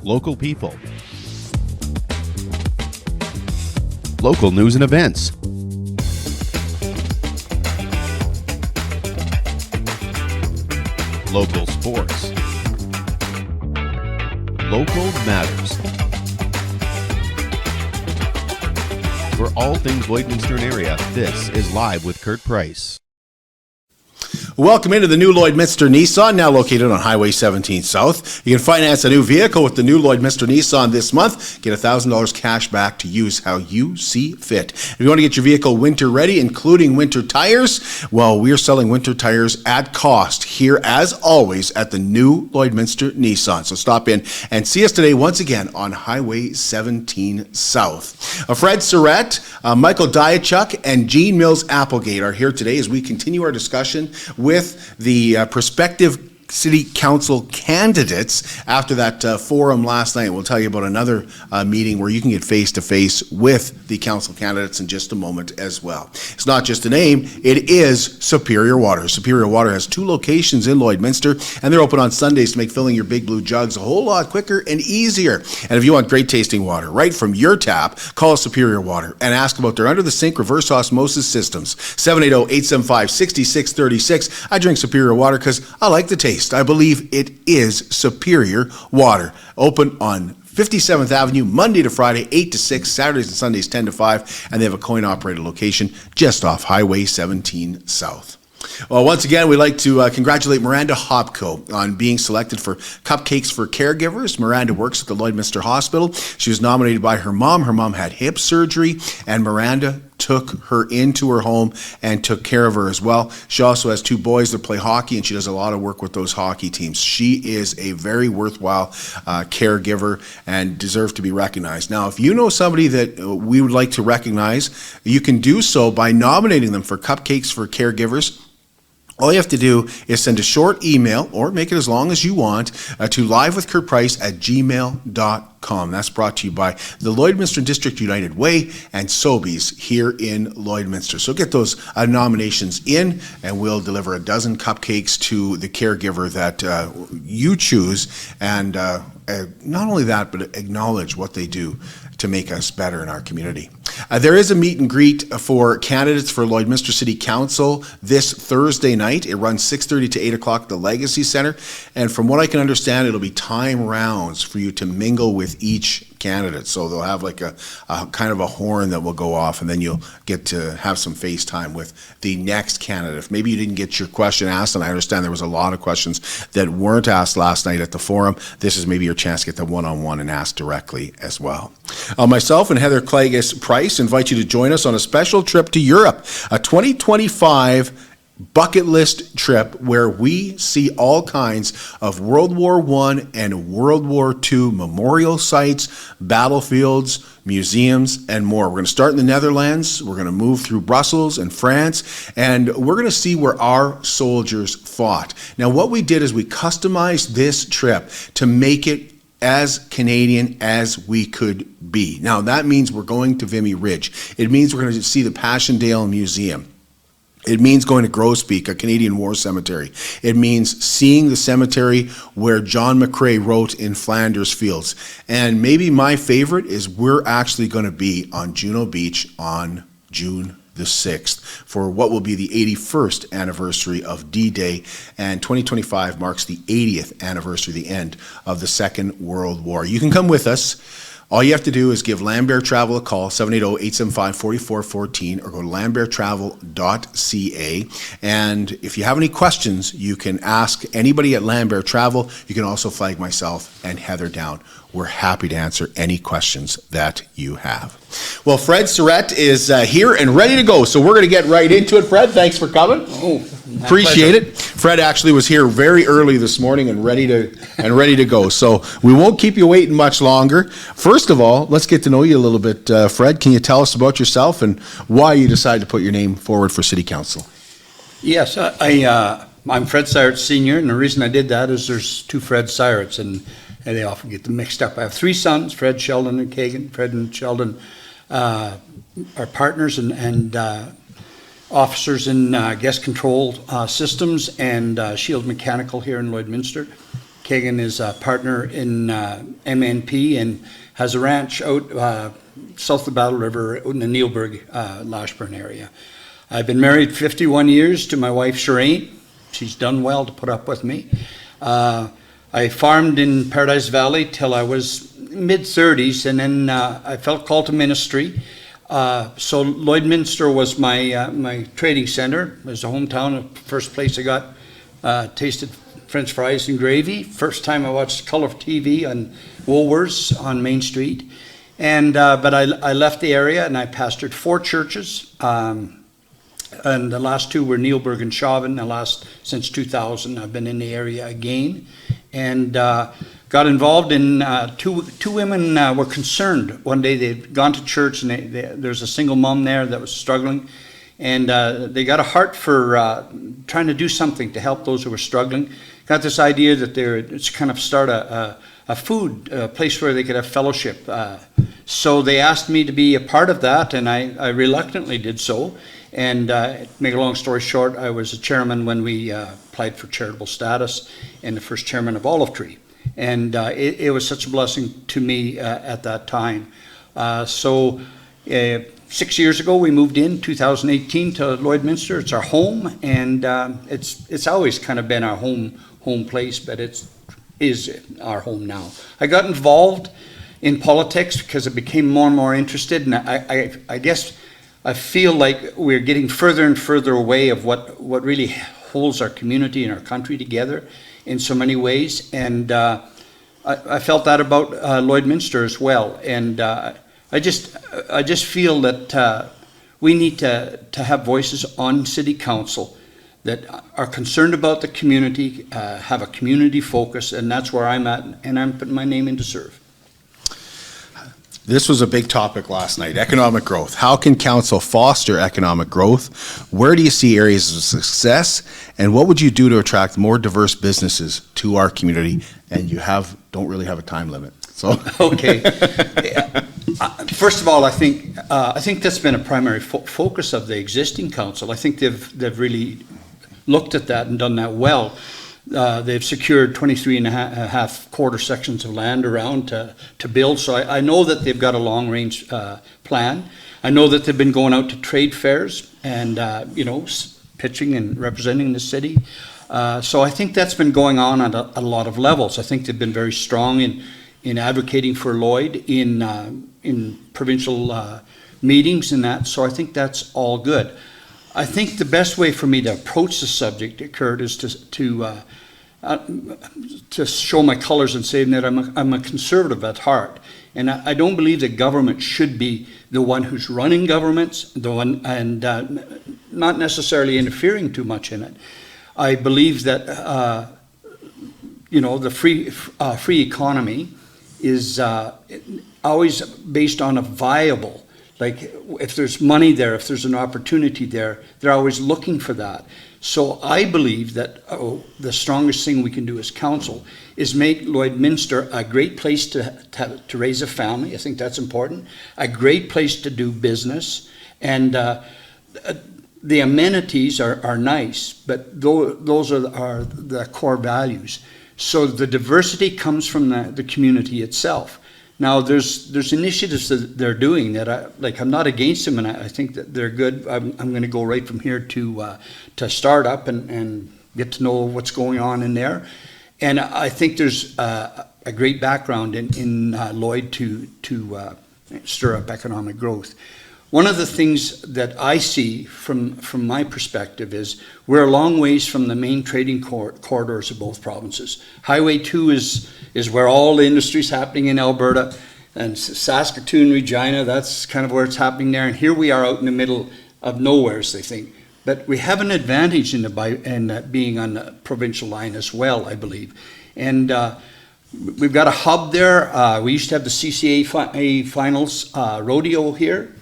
local people, local news and events, local sports, local matters. For all things Lloydminster and area, this is Live with Kurt Price. Welcome into the new Lloydminster Nissan, now located on Highway 17 South. You can finance a new vehicle with the new Lloydminster Nissan this month. Get $1,000 cash back to use how you see fit. If you want to get your vehicle winter ready, including winter tires, well, we're selling winter tires at cost here, as always, at the new Lloydminster Nissan. So stop in and see us today once again on Highway 17 South. Fred Sirett, Michael Diachuk, and Jean Mills Applegate are here today as we continue our discussion with the prospective City Council candidates after that forum last night. We'll tell you about another meeting where you can get face-to-face with the council candidates in just a moment as well. It's not just a name, it is Superior Water. Superior Water has 2 locations in Lloydminster, and they're open on Sundays to make filling your big blue jugs a whole lot quicker and easier. And if you want great tasting water right from your tap, call Superior Water and ask about their under-the-sink reverse osmosis systems. 780-875-6636. I drink Superior Water because I like the taste. I believe it is Superior Water. Open on 57th Avenue, Monday to Friday, 8 to 6, Saturdays and Sundays, 10 to 5, and they have a coin-operated location just off Highway 17 South. Well, once again, we'd like to congratulate Miranda Hopko on being selected for Cupcakes for Caregivers. Miranda works at the Lloydminster Hospital. She was nominated by her mom. Her mom had hip surgery, and Miranda took her into her home and took care of her as well. She also has 2 boys that play hockey, and she does a lot of work with those hockey teams. She is a very worthwhile caregiver and deserves to be recognized. Now, if you know somebody that we would like to recognize, you can do so by nominating them for Cupcakes for Caregivers. All you have to do is send a short email, or make it as long as you want, to livewithkurtprice@gmail.com. That's brought to you by the Lloydminster District United Way and Sobeys here in Lloydminster. So get those nominations in, and we'll deliver a dozen cupcakes to the caregiver that you choose. And not only that, but acknowledge what they do to make us better in our community. There is a meet and greet for candidates for Lloydminster City Council this Thursday night. It runs 6:30 to 8 o'clock at the Legacy Centre. And from what I can understand, it'll be time rounds for you to mingle with each candidate. So they'll have like a kind of a horn that will go off, and then you'll get to have some FaceTime with the next candidate. If maybe you didn't get your question asked, and I understand there was a lot of questions that weren't asked last night at the forum, this is maybe your chance to get the one-on-one and ask directly as well. Myself and Heather Clagus Price invite you to join us on a special trip to Europe, a 2025 bucket list trip where we see all kinds of World War I and World War II memorial sites, battlefields, museums, and more. We're going to start in the Netherlands. We're going to move through Brussels and France, and we're going to see where our soldiers fought. Now, what we did is we customized this trip to make it as Canadian as we could be. Now, that means we're going to Vimy Ridge. It means we're going to see the Passchendaele Museum. It means going to Grosbeek, a Canadian War cemetery. It means seeing the cemetery where John McCrae wrote in Flanders Fields. And maybe my favorite is we're actually going to be on Juno Beach on June the 6th for what will be the 81st anniversary of D-Day, and 2025 marks the 80th anniversary, the end of the Second World War. You can come with us. All you have to do is give Lambert Travel a call, 780-875-4414, or go to lamberttravel.ca. And if you have any questions, you can ask anybody at Lambert Travel. You can also flag myself and Heather down. We're happy to answer any questions that you have. Well, Fred Sirett is here and ready to go, so we're going to get right into it. Fred, thanks for coming. Appreciate it. Fred actually was here very early this morning and ready to go. So we won't keep you waiting much longer. First of all, let's get to know you a little bit. Fred, can you tell us about yourself and why you decided to put your name forward for City Council? Yes, I'm Fred Sirett Sr., and the reason I did that is there's 2 Fred Siretts, and they often get them mixed up. I have 3 sons, Fred, Sheldon, and Kagan. Fred and Sheldon are partners and officers in guest control systems and Shield Mechanical here in Lloydminster. Kagan is a partner in MNP and has a ranch out south of Battle River in the Neilburg, Lashburn area. I've been married 51 years to my wife, Sirett. She's done well to put up with me. I farmed in Paradise Valley till I was mid-30s, and then I felt called to ministry. So Lloydminster was my trading center. It was the hometown, the first place I got tasted French fries and gravy. First time I watched color TV on Woolworths on Main Street. And but I left the area and I pastored 4 churches. And the last 2 were Neilburg and Chauvin. Since 2000, I've been in the area again. And got involved in two women were concerned. One day they'd gone to church and there's a single mom there that was struggling. And they got a heart for trying to do something to help those who were struggling. Got this idea that it's kind of start a food place where they could have fellowship. So they asked me to be a part of that, and I reluctantly did so. And make a long story short, I was a chairman when we applied for charitable status and the first chairman of Olive Tree. And it was such a blessing to me at that time. So 6 years ago, we moved in 2018 to Lloydminster. It's our home, and it's always kind of been our home place, but it is our home now. I got involved in politics because I became more and more interested, and I guess I feel like we're getting further and further away of what really holds our community and our country together in so many ways. And I felt that about Lloydminster as well. And I just feel that we need to have voices on City Council that are concerned about the community, have a community focus, and that's where I'm at, and I'm putting my name in to serve. This was a big topic last night, economic growth. How can council foster economic growth? Where do you see areas of success? And what would you do to attract more diverse businesses to our community? And you don't really have a time limit. So okay. First of all, I think that's been a primary focus of the existing council. I think they've really looked at that and done that well. They've secured 23 and a half quarter sections of land around to build. So I know that they've got a long range plan. I know that they've been going out to trade fairs and pitching and representing the city. So I think that's been going on at a lot of levels. I think they've been very strong in advocating for Lloyd in provincial meetings and that. So I think that's all good. I think the best way for me to approach the subject, Kurt, is to show my colors and say that I'm a conservative at heart, and I don't believe that government should be the one who's running governments, and not necessarily interfering too much in it. I believe that the free economy is always based on a viable. Like if there's money there, if there's an opportunity there, they're always looking for that. So I believe that the strongest thing we can do as council is make Lloydminster a great place to raise a family. I think that's important. A great place to do business. And the amenities are nice, but those are the core values. So the diversity comes from the community itself. Now, there's initiatives that they're doing that I'm not against them, and I think that they're good. I'm going to go right from here to start up and get to know what's going on in there. And I think there's a great background in Lloyd to stir up economic growth. One of the things that I see from my perspective is we're a long ways from the main trading corridors of both provinces. Highway 2 is where all the industry is happening in Alberta, and Saskatoon, Regina, that's kind of where it's happening there. And here we are out in the middle of nowhere, as they think. But we have an advantage in being on the provincial line as well, I believe. And we've got a hub there. We used to have the CCA finals rodeo here,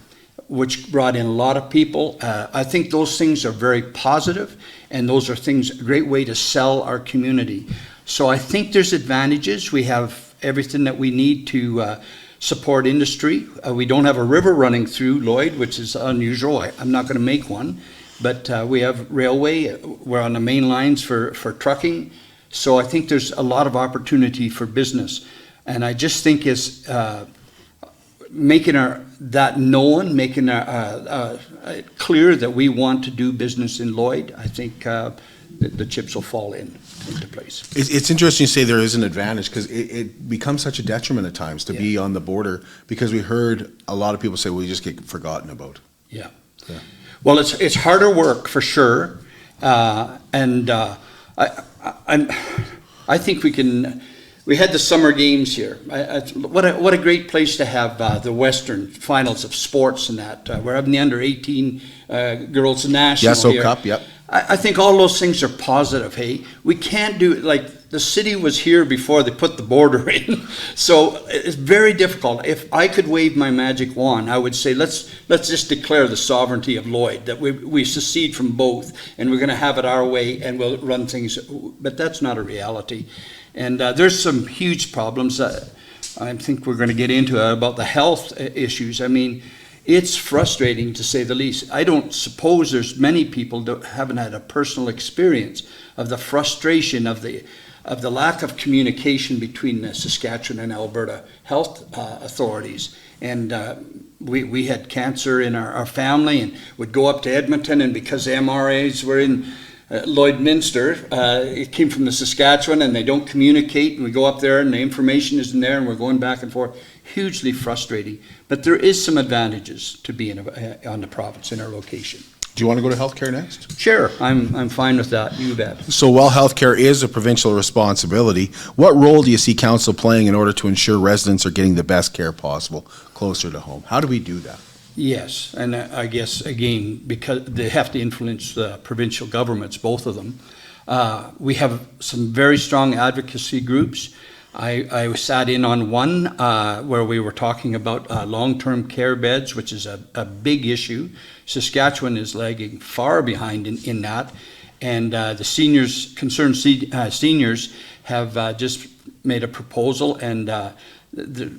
which brought in a lot of people. I think those things are very positive, and those are a great way to sell our community. So I think there's advantages. We have everything that we need to support industry. We don't have a river running through Lloyd, which is unusual. I'm not going to make one, but we have railway. We're on the main lines for trucking. So I think there's a lot of opportunity for business. And I just think is making that known, making clear that we want to do business in Lloyd, I think the chips will fall into place. It's interesting you say there is an advantage, because it becomes such a detriment at times to be on the border, because we heard a lot of people say, well, you just get forgotten about. Yeah. Well, it's harder work for sure. I think we had the summer games here. What a great place to have the Western finals of sports and that. We're having the under 18 girls national here. Cup, yep. I think all those things are positive, hey? We can't do it, like the city was here before they put the border in. So it's very difficult. If I could wave my magic wand, I would say, let's just declare the sovereignty of Lloyd, that we secede from both, and we're gonna have it our way, and we'll run things, but that's not a reality. And there's some huge problems I think we're gonna get into about the health issues. I mean, it's frustrating, to say the least. I don't suppose there's many people that haven't had a personal experience of the frustration of the lack of communication between the Saskatchewan and Alberta health authorities. And we had cancer in our family, and would go up to Edmonton, and because the MRAs were in Lloydminster, it came from the Saskatchewan, and they don't communicate, and we go up there and the information isn't there, and we're going back and forth. Hugely frustrating, but there is some advantages to being on the province in our location. Do you want to go to healthcare next? Sure, I'm fine with that, you bet. So while healthcare is a provincial responsibility, what role do you see council playing in order to ensure residents are getting the best care possible closer to home? How do we do that? Yes, and I guess, again, because they have to influence the provincial governments, both of them. We have some very strong advocacy groups. I sat in on one where we were talking about long-term care beds, which is a big issue. Saskatchewan is lagging far behind in that, and the concerned seniors have just made a proposal and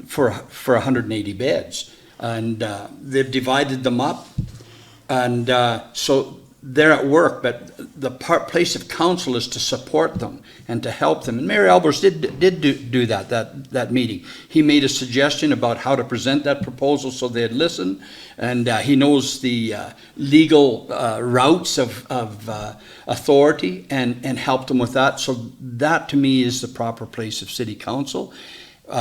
for 180 beds, and they've divided them up, and so they're at work, but the place of council is to support them and to help them. And Mayor Albers did do that meeting. He made a suggestion about how to present that proposal so they'd listen, and he knows the legal routes of authority and helped them with that. So that, to me, is the proper place of city council.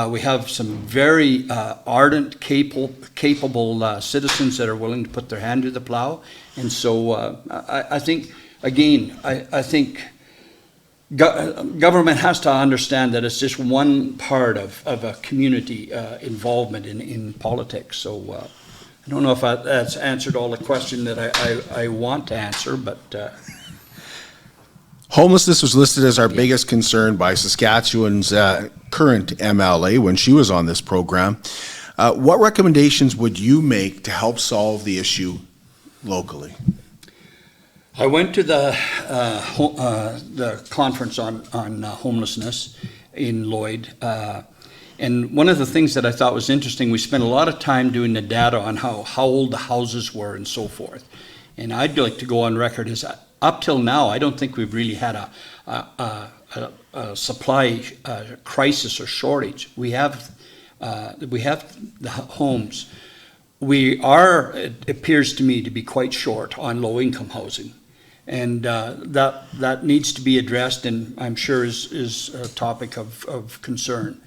We have some very ardent, capable citizens that are willing to put their hand to the plow. And so I think, again, I think government has to understand that it's just one part of a community involvement in politics. So I don't know if that's answered all the question that I want to answer, but... Homelessness was listed as our biggest concern by Saskatchewan's current MLA when she was on this program. What recommendations would you make to help solve the issue locally? I went to the conference on homelessness in Lloyd, and one of the things that I thought was interesting, we spent a lot of time doing the data on how old the houses were and so forth. And I'd like to go on record as up till now, I don't think we've really had a supply crisis or shortage. We have the homes. We are, it appears to me, to be quite short on low-income housing, and that needs to be addressed, and I'm sure is a topic of concern.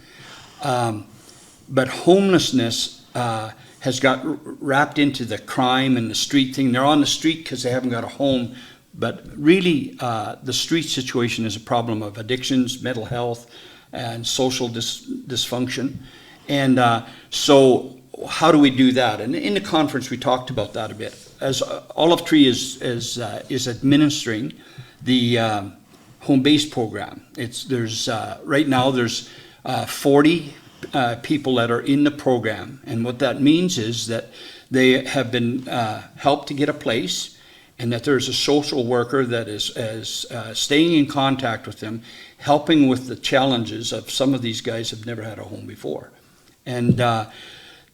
But homelessness has got wrapped into the crime and the street thing. They're on the street because they haven't got a home. But really, the street situation is a problem of addictions, mental health, and social dysfunction. And so how do we do that? And in the conference, we talked about that a bit. As Olive Tree is administering the home-based program. Right now, there's 40 people that are in the program. And what that means is that they have been helped to get a place, and that there's a social worker that is staying in contact with them, helping with the challenges of some of these guys have never had a home before. And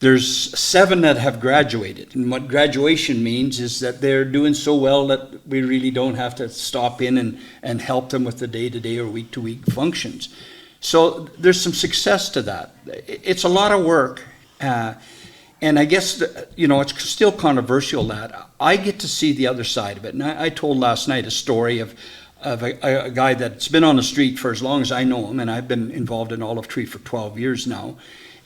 There's 7 that have graduated, and what graduation means is that they're doing so well that we really don't have to stop in and help them with the day-to-day or week-to-week functions. So there's some success to that. It's a lot of work, and I guess, it's still controversial that I get to see the other side of it. And I told last night a story of a guy that's been on the street for as long as I know him, and I've been involved in Olive Tree for 12 years now.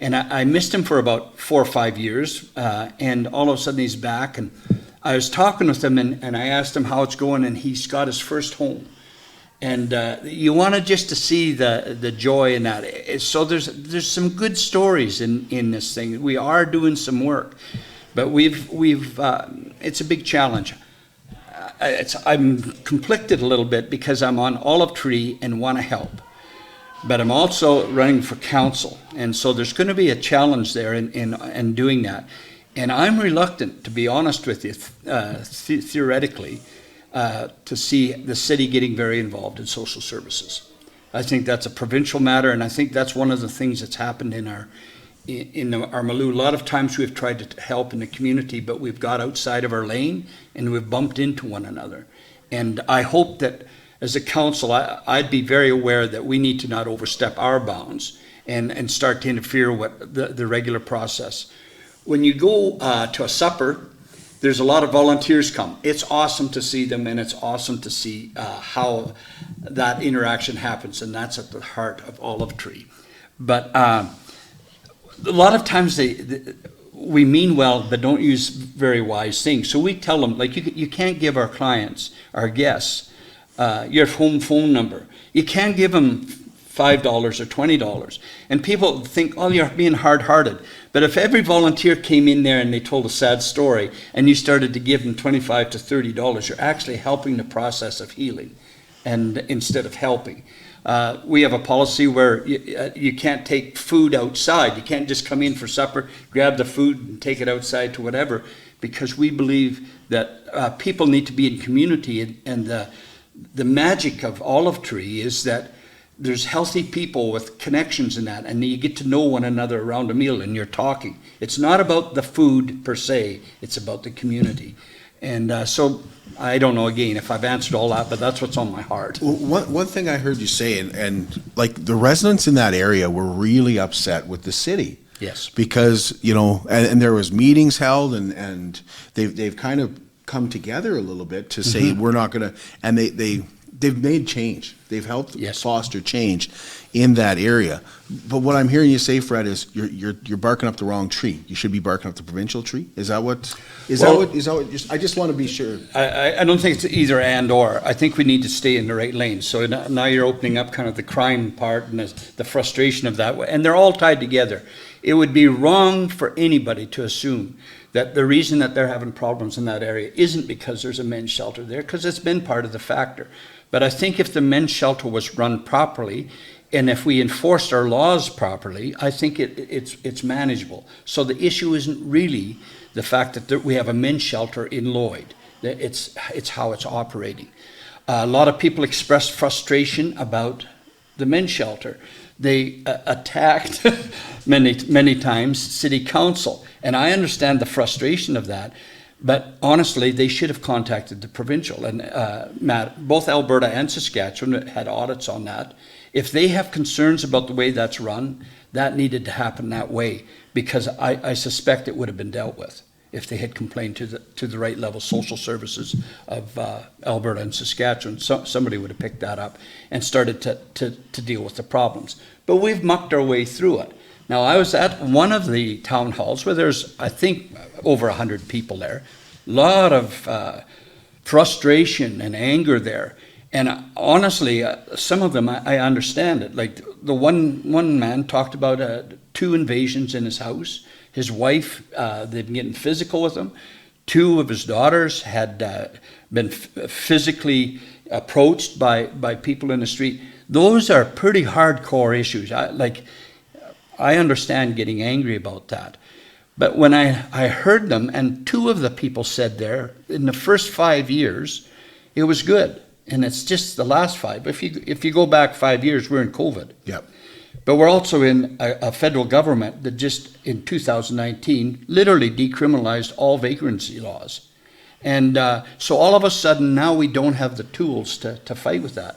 And I missed him for about 4 or 5 years, and all of a sudden he's back. And I was talking with him, and I asked him how it's going, and he's got his first home. And you want just to see the joy in that. So there's some good stories in this thing. We are doing some work, but it's a big challenge. I'm conflicted a little bit because I'm on Olive Tree and want to help. But I'm also running for council, and so there's going to be a challenge there in doing that. And I'm reluctant, to be honest with you, theoretically, to see the city getting very involved in social services. I think that's a provincial matter, and I think that's one of the things that's happened in our Maloo. A lot of times we've tried to help in the community, but we've got outside of our lane, and we've bumped into one another. And I hope that as a council, I'd be very aware that we need to not overstep our bounds and start to interfere with the regular process. When you go to a supper, there's a lot of volunteers come. It's awesome to see them, and it's awesome to see how that interaction happens, and that's at the heart of Olive Tree. But a lot of times we mean well, but don't use very wise things. So we tell them, like, you can't give our clients, our guests, your home phone number. You can't give them $5 or $20. And people think, oh, you're being hard-hearted. But if every volunteer came in there and they told a sad story and you started to give them $25 to $30, you're actually helping the process of healing, and instead of helping. We have a policy where you can't take food outside. You can't just come in for supper, grab the food and take it outside to whatever, because we believe that people need to be in community, and the magic of Olive Tree is that there's healthy people with connections in that, and you get to know one another around a meal and you're talking. It's not about the food per se, it's about the community. And so I don't know, again, if I've answered all that, but that's what's on my heart. Well, one thing I heard you say, and like the residents in that area were really upset with the city. Yes. Because, and there was meetings held, and they've kind of come together a little bit to say we're not going to, and they've made change. They've helped foster change in that area. But what I'm hearing you say, Fred, is you're barking up the wrong tree. You should be barking up the provincial tree. Is that what? I just want to be sure. I don't think it's either and or. I think we need to stay in the right lane. So now you're opening up kind of the crime part and the frustration of that, and they're all tied together. It would be wrong for anybody to assume that the reason that they're having problems in that area isn't because there's a men's shelter there, because it's been part of the factor. But I think if the men's shelter was run properly, and if we enforced our laws properly, I think it's manageable. So the issue isn't really the fact that we have a men's shelter in Lloyd. It's how it's operating. A lot of people expressed frustration about the men's shelter. They attacked many times city council, and I understand the frustration of that. But honestly, they should have contacted the provincial. And Matt, both Alberta and Saskatchewan had audits on that. If they have concerns about the way that's run, that needed to happen that way, because I suspect it would have been dealt with if they had complained to the right level social services of Alberta and Saskatchewan. Somebody would have picked that up and started to deal with the problems. But we've mucked our way through it. Now, I was at one of the town halls where there's, I think, over 100 people there. A lot of frustration and anger there. And honestly, some of them, I understand it. Like the one man talked about 2 invasions in his house. His wife, they've been getting physical with him. 2 of his daughters had been physically approached by people in the street. Those are pretty hardcore issues. I understand getting angry about that. But when I heard them, and 2 of the people said there, in the first 5 years, it was good. And it's just the last 5. If you go back 5 years, we're in COVID. Yep. But we're also in a federal government that just in 2019 literally decriminalized all vagrancy laws. And so all of a sudden now we don't have the tools to fight with that.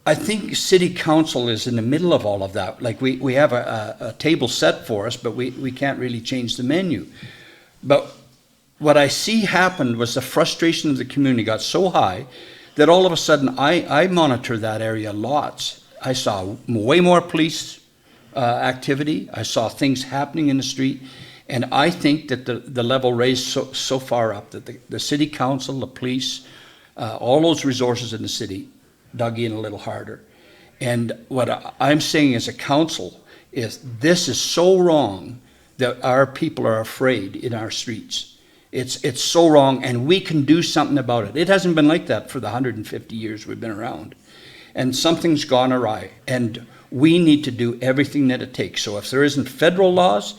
I think city council is in the middle of all of that. Like we have a table set for us, but we can't really change the menu. But what I see happened was the frustration of the community got so high that all of a sudden I monitor that area lots. I saw way more police activity. I saw things happening in the street. And I think that the level raised so far up that the city council, the police, all those resources in the city dug in a little harder. And what I'm saying as a council is this is so wrong that our people are afraid in our streets. It's so wrong, and we can do something about it. It hasn't been like that for the 150 years we've been around. And something's gone awry, and we need to do everything that it takes. So if there isn't federal laws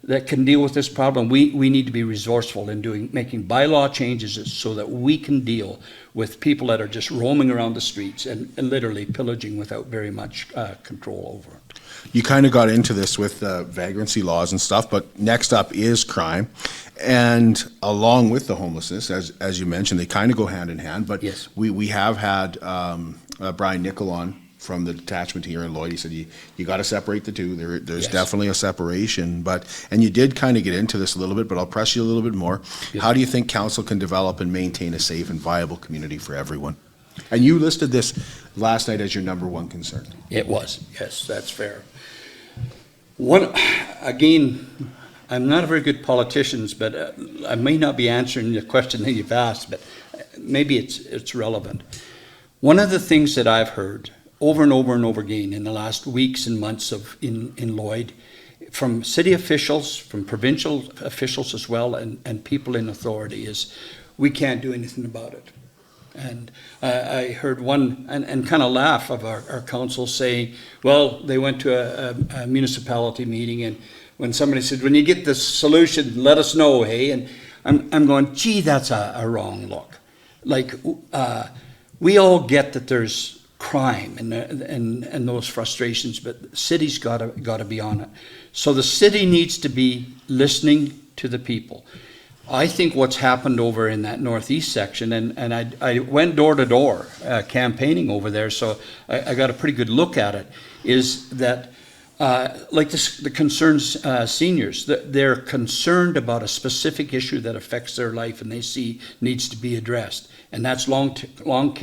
that can deal with this problem, we need to be resourceful in making bylaw changes so that we can deal with people that are just roaming around the streets and literally pillaging without very much control over it. You kind of got into this with vagrancy laws and stuff, but next up is crime. And along with the homelessness, as you mentioned, they kind of go hand in hand. But yes, we have had Brian Nickel on from the detachment here in Lloyd. He said you got to separate the two. There's yes, definitely a separation. And you did kind of get into this a little bit, but I'll press you a little bit more. Yes. How do you think council can develop and maintain a safe and viable community for everyone? And you listed this last night as your number one concern. It was. Yes, that's fair. Again, I'm not a very good politician, but I may not be answering the question that you've asked, but maybe it's relevant. One of the things that I've heard over and over and over again in the last weeks and months in Lloyd, from city officials, from provincial officials as well, and people in authority, is we can't do anything about it. And I heard one, and kind of laugh of our council saying, well, they went to a municipality meeting, and when somebody said, when you get the solution, let us know, hey? And I'm going, gee, that's a wrong look. Like, we all get that there's crime and those frustrations, but the city's got to be on it. So the city needs to be listening to the people. I think what's happened over in that northeast section, and I went door to door campaigning over there, so I got a pretty good look at it, is that like the concerns seniors, they're concerned about a specific issue that affects their life and they see needs to be addressed, and that's long-term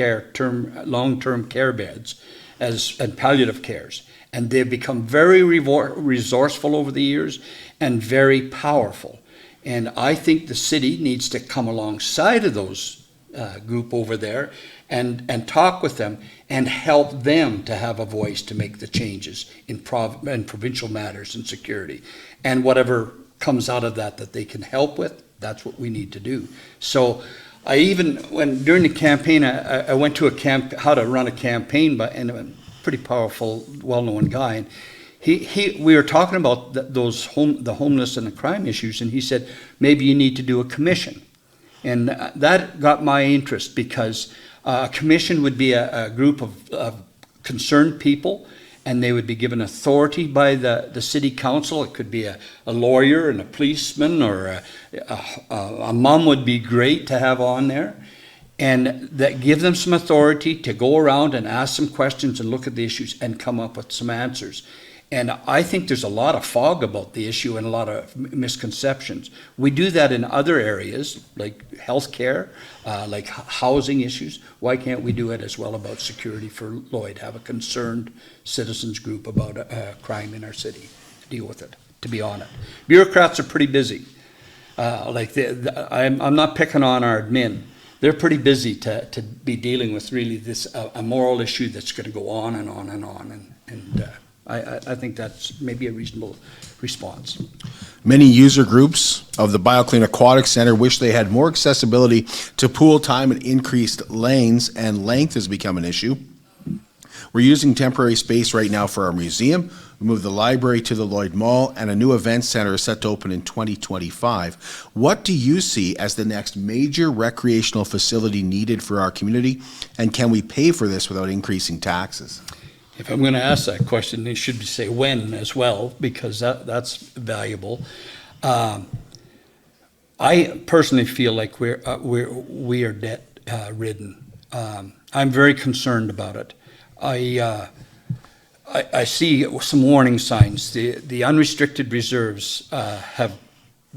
care beds and palliative cares, and they've become very resourceful over the years and very powerful. And I think the city needs to come alongside of those group over there and talk with them and help them to have a voice to make the changes in provincial matters and security. And whatever comes out of that they can help with, that's what we need to do. So I even, during the campaign, I went to how to run a campaign, and a pretty powerful, well-known guy. And we were talking about the homeless and the crime issues, and he said, maybe you need to do a commission. And that got my interest, because a commission would be a group of concerned people, and they would be given authority by the city council. It could be a lawyer and a policeman, or a mom would be great to have on there. And that give them some authority to go around and ask some questions and look at the issues and come up with some answers. And I think there's a lot of fog about the issue and a lot of misconceptions. We do that in other areas, like healthcare, like housing issues. Why can't we do it as well about security for Lloyd? Have a concerned citizens group about crime in our city. Deal with it, to be honest. Bureaucrats are pretty busy. I'm not picking on our admin. They're pretty busy to be dealing with really this a moral issue that's going to go on and on and on. And I think that's maybe a reasonable response. Many user groups of the BioClean Aquatic Center wish they had more accessibility to pool time, and increased lanes and length has become an issue. We're using temporary space right now for our museum. We moved the library to the Lloyd Mall, and a new event center is set to open in 2025. What do you see as the next major recreational facility needed for our community, and can we pay for this without increasing taxes? If I'm going to ask that question, they should say when as well, because that's valuable. I personally feel like we are debt ridden. I'm very concerned about it. I see some warning signs. The unrestricted reserves have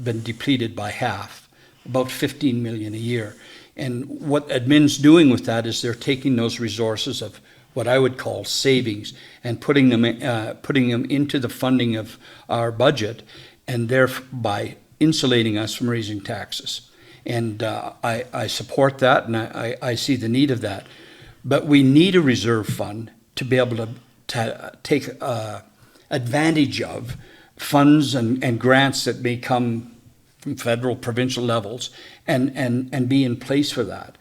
been depleted by half, about 15 million a year. And what admin's doing with that is they're taking those resources of what I would call savings and putting them into the funding of our budget, and thereby insulating us from raising taxes. And I support that, and I see the need of that. But we need a reserve fund to be able to take advantage of funds and grants that may come from federal, provincial levels, and be in place for that.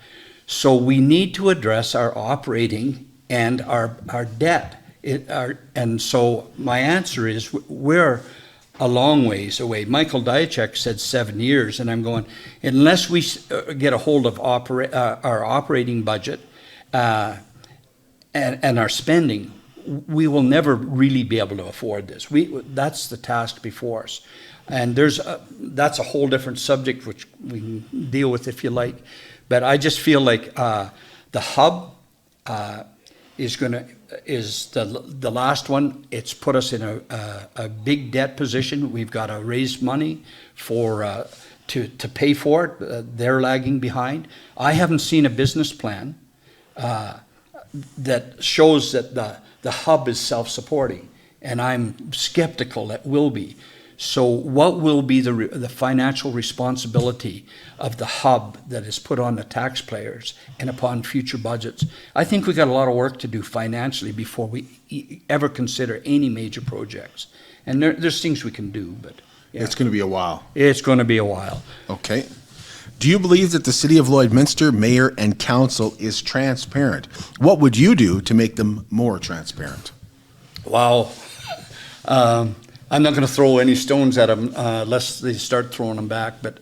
So we need to address our operating and our debt. And so my answer is we're a long ways away. Michael Diachuk said 7 years, and I'm going, unless we get a hold of our operating budget and our spending, we will never really be able to afford this. That's the task before us. And that's a whole different subject, which we can deal with if you like. But I just feel like the hub is the last one. It's put us in a big debt position. We've got to raise money to pay for it. They're lagging behind. I haven't seen a business plan that shows that the hub is self-supporting, and I'm skeptical that will be. So what will be the financial responsibility of the hub that is put on the taxpayers and upon future budgets? I think we've got a lot of work to do financially before we ever consider any major projects. And there's things we can do, but yeah. It's going to be a while. It's going to be a while. Okay. Do you believe that the City of Lloydminster, Mayor, and Council is transparent? What would you do to make them more transparent? Wow. I'm not going to throw any stones at them unless they start throwing them back. But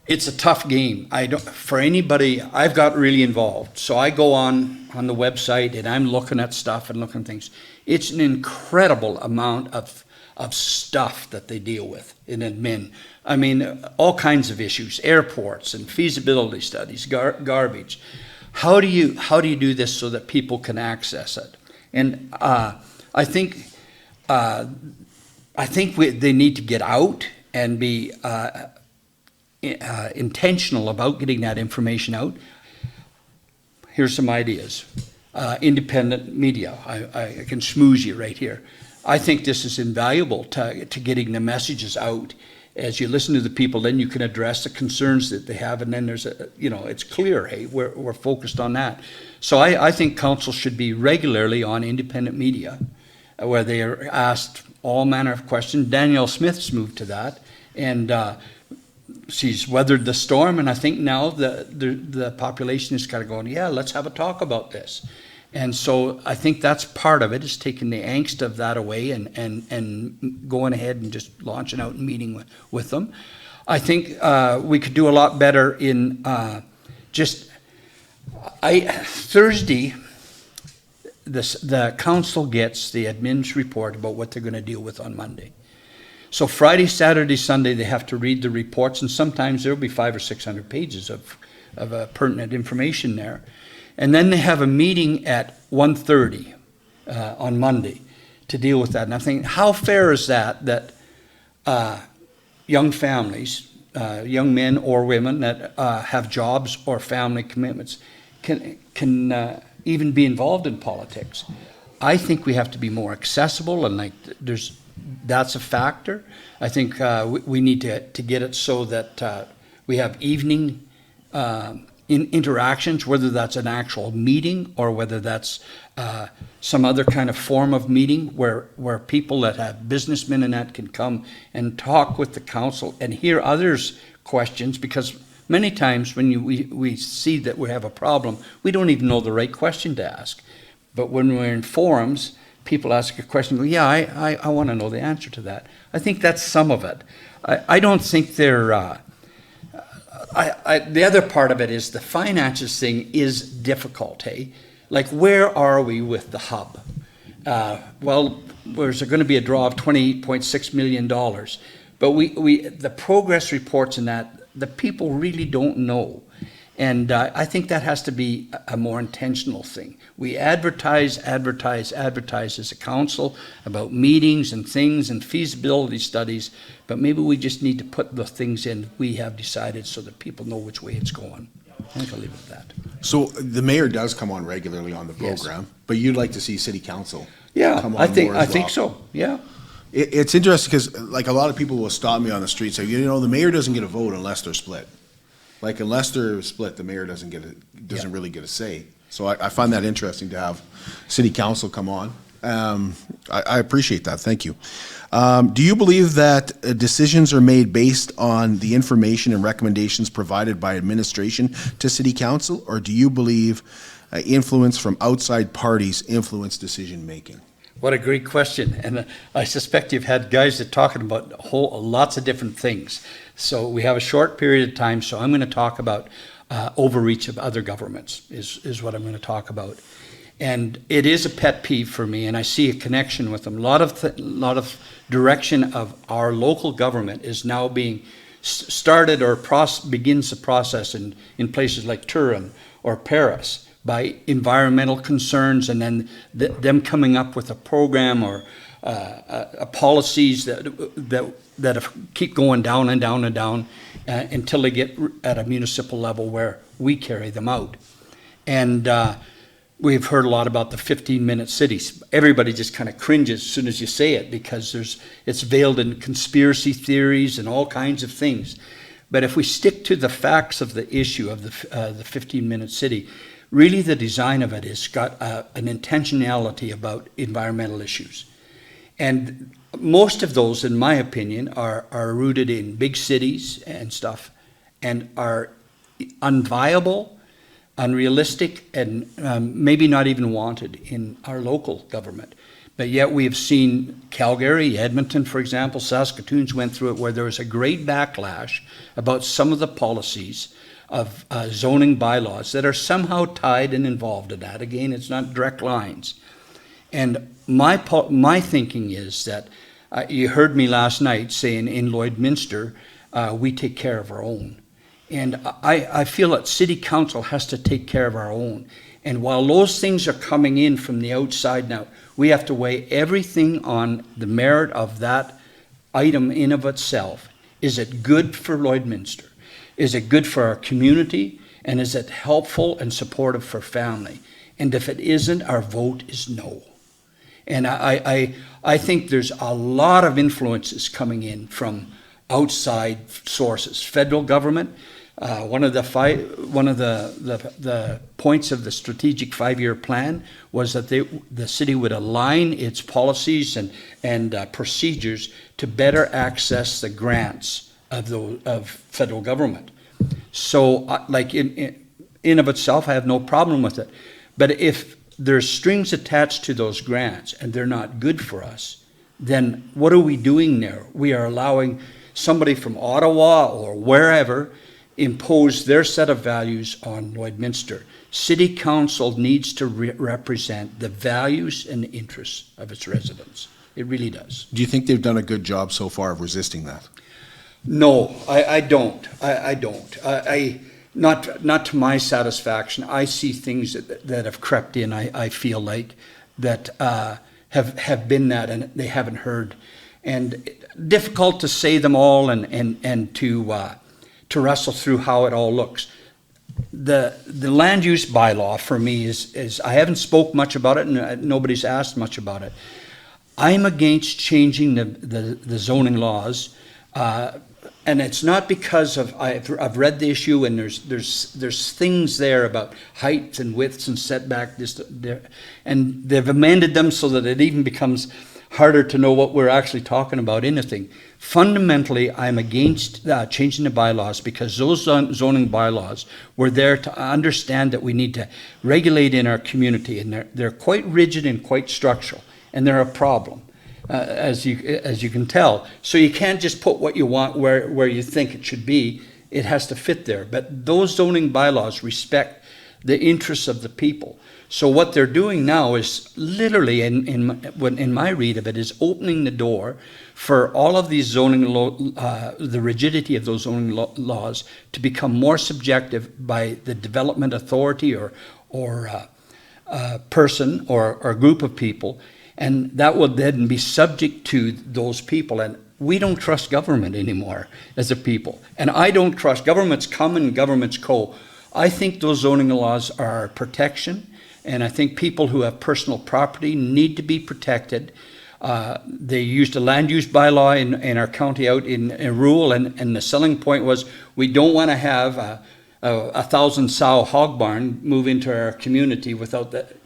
it's a tough game. For anybody, I've got really involved. So I go on the website and I'm looking at stuff and looking at things. It's an incredible amount of stuff that they deal with in admin. I mean, all kinds of issues, airports and feasibility studies, garbage. How do you do this so that people can access it? And I think they need to get out and be intentional about getting that information out. Here's some ideas. Independent media. I can schmooze you right here. I think this is invaluable to getting the messages out. As you listen to the people, then you can address the concerns that they have, and then there's it's clear, hey, we're focused on that. So I think council should be regularly on independent media, where they are asked all manner of questions. Danielle Smith's moved to that, and she's weathered the storm, and I think now the population is kind of going, yeah, let's have a talk about this. And so I think that's part of it, is taking the angst of that away and going ahead and just launching out and meeting with them. I think we could do a lot better in Thursday, the council gets the admin's report about what they're going to deal with on Monday. So Friday, Saturday, Sunday, they have to read the reports, and sometimes there'll be 500 or 600 pages of pertinent information there. And then they have a meeting at 1:30 on Monday to deal with that. And I think, how fair is that young families, young men or women that have jobs or family commitments can even be involved in politics? I think we have to be more accessible, and that's a factor. I think we need to get it so that we have evening in interactions, whether that's an actual meeting or whether that's some other kind of form of meeting where people that have businessmen and that can come and talk with the council and hear others' questions, because many times when we see that we have a problem, we don't even know the right question to ask. But when we're in forums, people ask a question, go, yeah, I want to know the answer to that. I think that's some of it. I don't think they're... the other part of it is the finances thing is difficult, hey? Like, where are we with the hub? Well, there's going to be a draw of $28.6 million. But the progress reports in that, the people really don't know. And I think that has to be a more intentional thing. We advertise as a council about meetings and things and feasibility studies, but maybe we just need to put the things in we have decided so that people know which way it's going. I think I'll leave it at that. So the mayor does come on regularly on the program, but you'd like to see city council come on I think more as well. so. Yeah. It's interesting because, like, a lot of people will stop me on the street and say, the mayor doesn't get a vote unless they're split. Like, unless they're split, the mayor doesn't really get a say. So I find that interesting to have city council come on. I appreciate that. Thank you. Do you believe that decisions are made based on the information and recommendations provided by administration to city council, or do you believe influence from outside parties influence decision making? What a great question. And I suspect you've had guys that are talking about lots of different things. So we have a short period of time, so I'm going to talk about overreach of other governments is what I'm going to talk about. And it is a pet peeve for me, and I see a connection with them. A lot of direction of our local government is now being started or begins the process in places like Turin or Paris by environmental concerns, and then them coming up with a program or policies that keep going down and down and down until they get at a municipal level where we carry them out. And we've heard a lot about the 15-minute cities. Everybody just kind of cringes as soon as you say it because it's veiled in conspiracy theories and all kinds of things. But if we stick to the facts of the issue of the 15-minute city, really the design of it has got an intentionality about environmental issues. And most of those, in my opinion, are rooted in big cities and stuff and are unviable, unrealistic, and maybe not even wanted in our local government. But yet we have seen Calgary, Edmonton, for example, Saskatoon's went through it, where there was a great backlash about some of the policies of zoning bylaws that are somehow tied and involved in that. Again, it's not direct lines. And my thinking is that you heard me last night saying in Lloydminster, we take care of our own. And I feel that city council has to take care of our own. And while those things are coming in from the outside now, we have to weigh everything on the merit of that item in of itself. Is it good for Lloydminster? Is it good for our community? And is it helpful and supportive for family? And if it isn't, our vote is no. And I think there's a lot of influences coming in from outside sources. Federal government, one of the points of the strategic 5-year plan was that the city would align its policies and procedures to better access the grants of federal government. So, like in of itself, I have no problem with it. But if there's strings attached to those grants and they're not good for us, then what are we doing there? We are allowing somebody from Ottawa or wherever impose their set of values on Lloydminster. City council needs to represent the values and interests of its residents. It really does. Do you think they've done a good job so far of resisting that? No, I don't. I don't. Not to my satisfaction. I see things that have crept in, I feel like, that have been that, and they haven't heard. And difficult to say them all and to wrestle through how it all looks. The land use bylaw for me is I haven't spoke much about it, and nobody's asked much about it. I'm against changing the zoning laws. And it's not because of I've read the issue, and there's things there about heights and widths and setback and they've amended them so that it even becomes harder to know what we're actually talking about anything. Fundamentally, I'm against changing the bylaws because those zoning bylaws were there to understand that we need to regulate in our community, and they're quite rigid and quite structural, and they're a problem. As you can tell. So you can't just put what you want where you think it should be. It has to fit there. But those zoning bylaws respect the interests of the people. So what they're doing now is literally, in my read of it, is opening the door for all of these zoning the rigidity of those zoning laws to become more subjective by the development authority or person or group of people, and that will then be subject to those people. And we don't trust government anymore as a people, and I don't trust governments come and governments go. I think those zoning laws are protection, and I think people who have personal property need to be protected. They used a land use bylaw in our county out in rural, and the selling point was we don't want to have a 1,000-sow hog barn move into our community without that,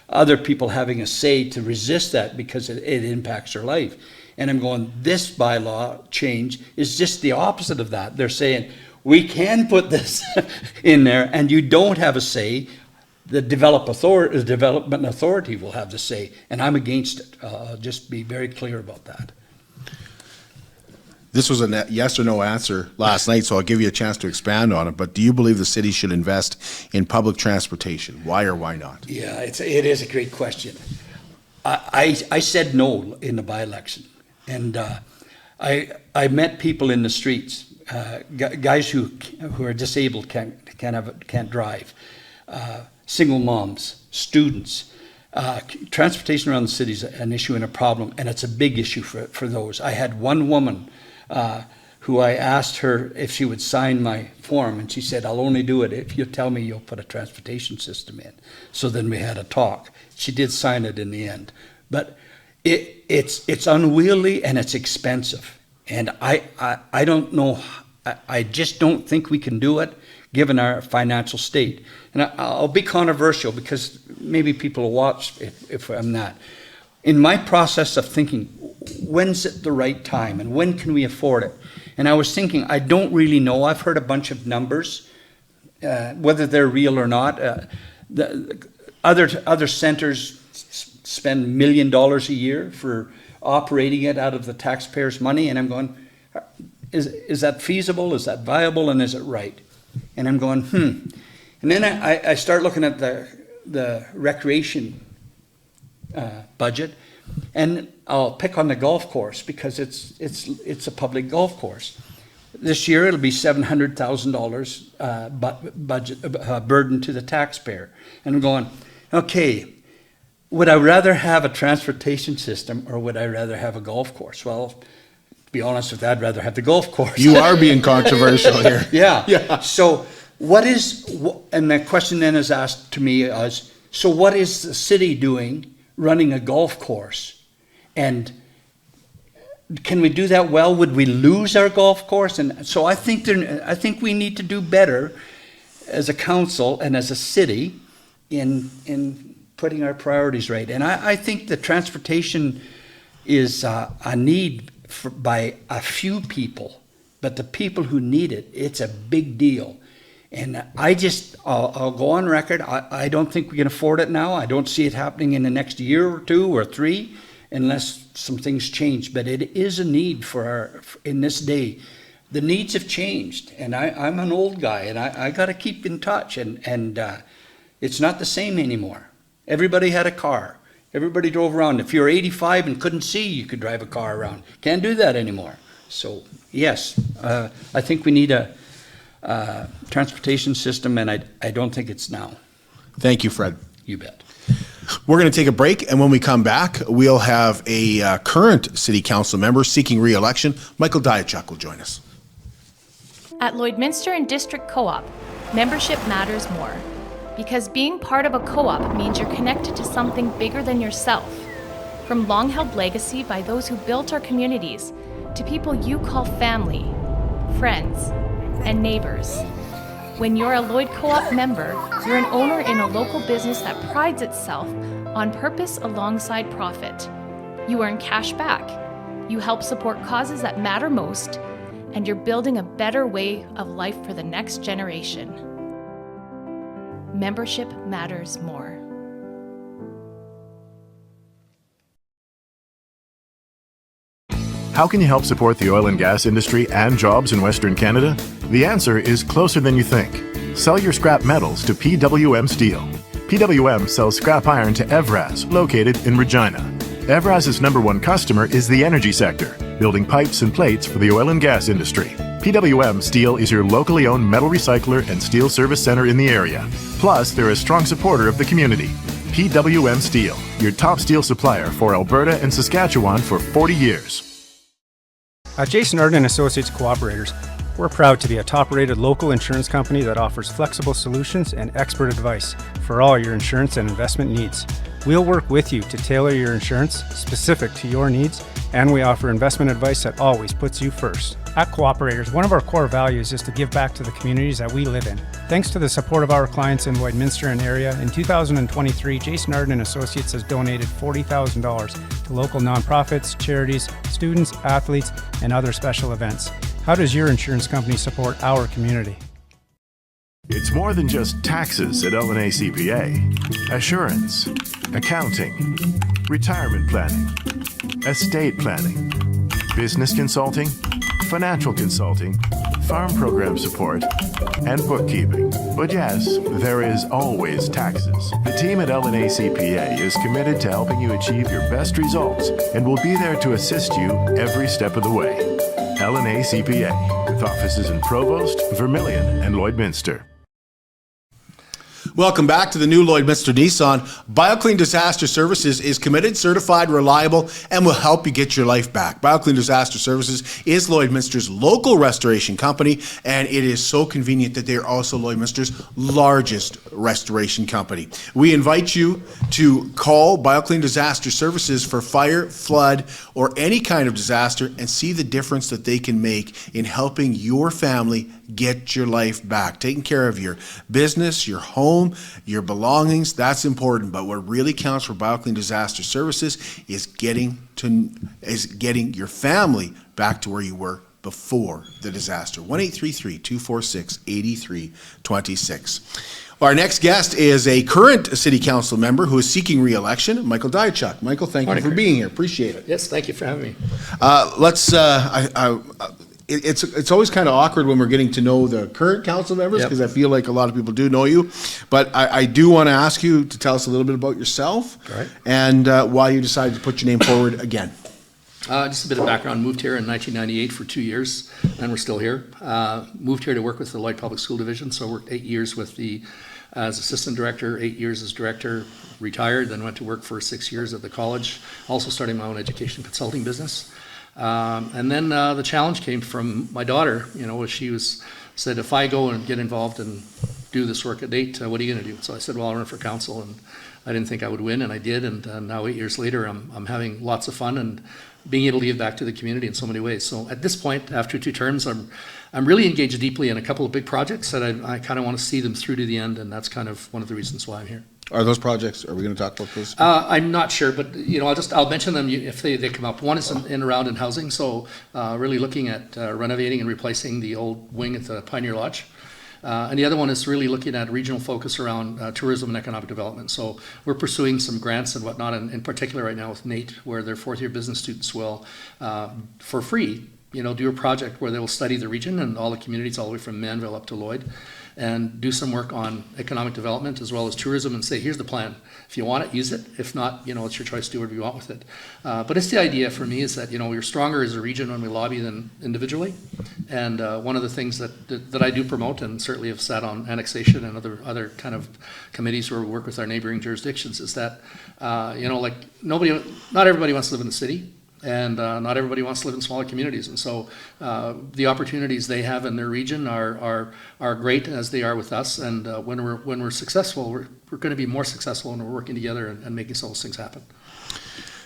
other people having a say to resist that because it impacts their life. And I'm going, this bylaw change is just the opposite of that. They're saying we can put this in there, and you don't have a say. The development authority will have the say, and I'm against it. I'll just be very clear about that. This was a yes or no answer last night, so I'll give you a chance to expand on it. But do you believe the city should invest in public transportation? Why or why not? Yeah, it is a great question. I said no in the by-election, and I met people in the streets, guys who are disabled, can't drive, single moms, students. Transportation around the city is an issue and a problem, and it's a big issue for those. I had one woman who I asked her if she would sign my form, and she said, I'll only do it if you tell me you'll put a transportation system in. So then we had a talk. She did sign it in the end. But it's unwieldy and it's expensive. And I don't know, I just don't think we can do it given our financial state. And I'll be controversial because maybe people will watch if I'm not. In my process of thinking, when's it the right time and when can we afford it? And I was thinking, I don't really know. I've heard a bunch of numbers, whether they're real or not. The other centers spend $1 million a year for operating it out of the taxpayers' money, and I'm going, is that feasible? Is that viable? And is it right? And I'm going, And then I start looking at the recreation budget, and I'll pick on the golf course because it's a public golf course. This year it'll be $700,000 budget burden to the taxpayer. And I'm going, okay, would I rather have a transportation system or would I rather have a golf course? Well, to be honest with you, I'd rather have the golf course. You are being controversial here. Yeah. So and the question then is asked to me as, so what is the city doing running a golf course? And can we do that well? Would we lose our golf course? And so I think we need to do better as a council and as a city in putting our priorities right. And I think the transportation is a need by a few people, but the people who need it, it's a big deal. And I'll go on record, I don't think we can afford it now. I don't see it happening in the next year or 2 or 3 unless some things change. But it is a need in this day. The needs have changed, and I'm an old guy, and I got to keep in touch, and it's not the same anymore. Everybody had a car. Everybody drove around. If you're 85 and couldn't see, you could drive a car around. Can't do that anymore. So yes, I think we need a transportation system, and I don't think it's now. Thank you, Fred. You bet. We're going to take a break, and when we come back, we'll have a current city council member seeking re-election. Michael Diachuk will join us. At Lloydminster and District Co-op, membership matters more. Because being part of a co-op means you're connected to something bigger than yourself. From long-held legacy by those who built our communities, to people you call family, friends, and neighbors. When you're a Lloyd Co-op member, you're an owner in a local business that prides itself on purpose alongside profit. You earn cash back, you help support causes that matter most, and you're building a better way of life for the next generation. Membership matters more. How can you help support the oil and gas industry and jobs in Western Canada? The answer is closer than you think. Sell your scrap metals to PWM Steel. PWM sells scrap iron to Evraz, located in Regina. Evraz's #1 customer is the energy sector, building pipes and plates for the oil and gas industry. PWM Steel is your locally owned metal recycler and steel service center in the area. Plus, they're a strong supporter of the community. PWM Steel, your top steel supplier for Alberta and Saskatchewan for 40 years. At Jason Arden Associates Cooperators, we're proud to be a top-rated local insurance company that offers flexible solutions and expert advice for all your insurance and investment needs. We'll work with you to tailor your insurance specific to your needs, and we offer investment advice that always puts you first. At Cooperators, one of our core values is to give back to the communities that we live in. Thanks to the support of our clients in Lloydminster and area, in 2023, Jason Arden Associates has donated $40,000 to local nonprofits, charities, students, athletes, and other special events. How does your insurance company support our community? It's more than just taxes at L&A CPA. Assurance, accounting, retirement planning, estate planning, business consulting, financial consulting, farm program support, and bookkeeping. But yes, there is always taxes. The team at L&A CPA is committed to helping you achieve your best results and will be there to assist you every step of the way. L&A CPA, with offices in Provost, Vermilion, and Lloydminster. Welcome back to the new Lloydminster Nissan. BioClean Disaster Services is committed, certified, reliable, and will help you get your life back. BioClean Disaster Services is Lloydminster's local restoration company, and it is so convenient that they are also Lloydminster's largest restoration company. We invite you to call BioClean Disaster Services for fire, flood, or any kind of disaster and see the difference that they can make in helping your family get your life back. Taking care of your business, your home, your belongings, that's important. But what really counts for BioClean Disaster Services is getting your family back to where you were before the disaster. 1-833-246-8326. Our next guest is a current city council member who is seeking re-election, Michael Diachuk. Michael, thank you for being here. Appreciate it. Yes, thank you for having me. It's always kind of awkward when we're getting to know the current council members because I feel like a lot of people do know you. But I do want to ask you to tell us a little bit about yourself and why you decided to put your name forward again. Just a bit of background. Moved here in 1998 for 2 years, and we're still here. Moved here to work with the Lloyd Public School Division, so I worked 8 years as assistant director, 8 years as director, retired, then went to work for 6 years at the college, also starting my own education consulting business. And then the challenge came from my daughter. She said, if I go and get involved and do this work at Date, what are you going to do? So I said, well, I'll run for council, and I didn't think I would win, and I did. And now 8 years later, I'm having lots of fun and being able to give back to the community in so many ways. So at this point, after 2 terms, I'm really engaged deeply in a couple of big projects that I kind of want to see them through to the end, and that's kind of one of the reasons why I'm here. Are those projects, are we going to talk about those? I'm not sure, but I'll mention them if they come up. One is in around in housing, so really looking at renovating and replacing the old wing at the Pioneer Lodge. And the other one is really looking at regional focus around tourism and economic development. So we're pursuing some grants and whatnot, and in particular right now with NATE, where their 4th-year business students will, for free, do a project where they will study the region and all the communities all the way from Manville up to Lloyd, and do some work on economic development as well as tourism, and say, here's the plan. If you want it, use it. If not, it's your choice to do whatever you want with it. But it's the idea for me is that, we're stronger as a region when we lobby than individually. And one of the things that I do promote, and certainly have sat on annexation and other kind of committees where we work with our neighboring jurisdictions, is that, not everybody wants to live in the city. And not everybody wants to live in smaller communities, and so the opportunities they have in their region are great as they are with us. And when we're successful, we're going to be more successful when we're working together and making some of those things happen.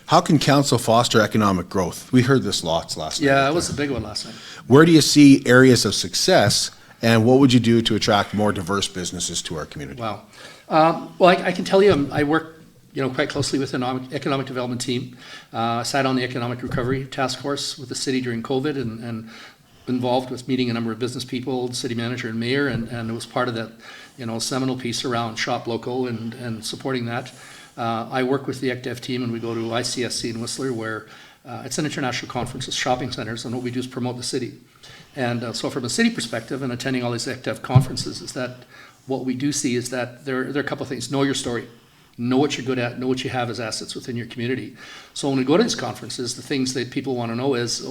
How can council foster economic growth? We heard this lots last night. Yeah, it was a big one last night. Where do you see areas of success, and what would you do to attract more diverse businesses to our community? Wow. Well, I can tell you, I work quite closely with an economic development team. Sat on the economic recovery task force with the city during COVID and involved with meeting a number of business people, the city manager and mayor, and it was part of that, seminal piece around shop local and supporting that. I work with the ECDEV team, and we go to ICSC in Whistler, where It's an international conference with shopping centers, and what we do is promote the city. And so from a city perspective, and attending all these active conferences, is that what we do see is that there are a couple of things. Know your story. Know what you're good at. Know what you have as assets within your community. So when we go to these conferences, the things that people want to know is,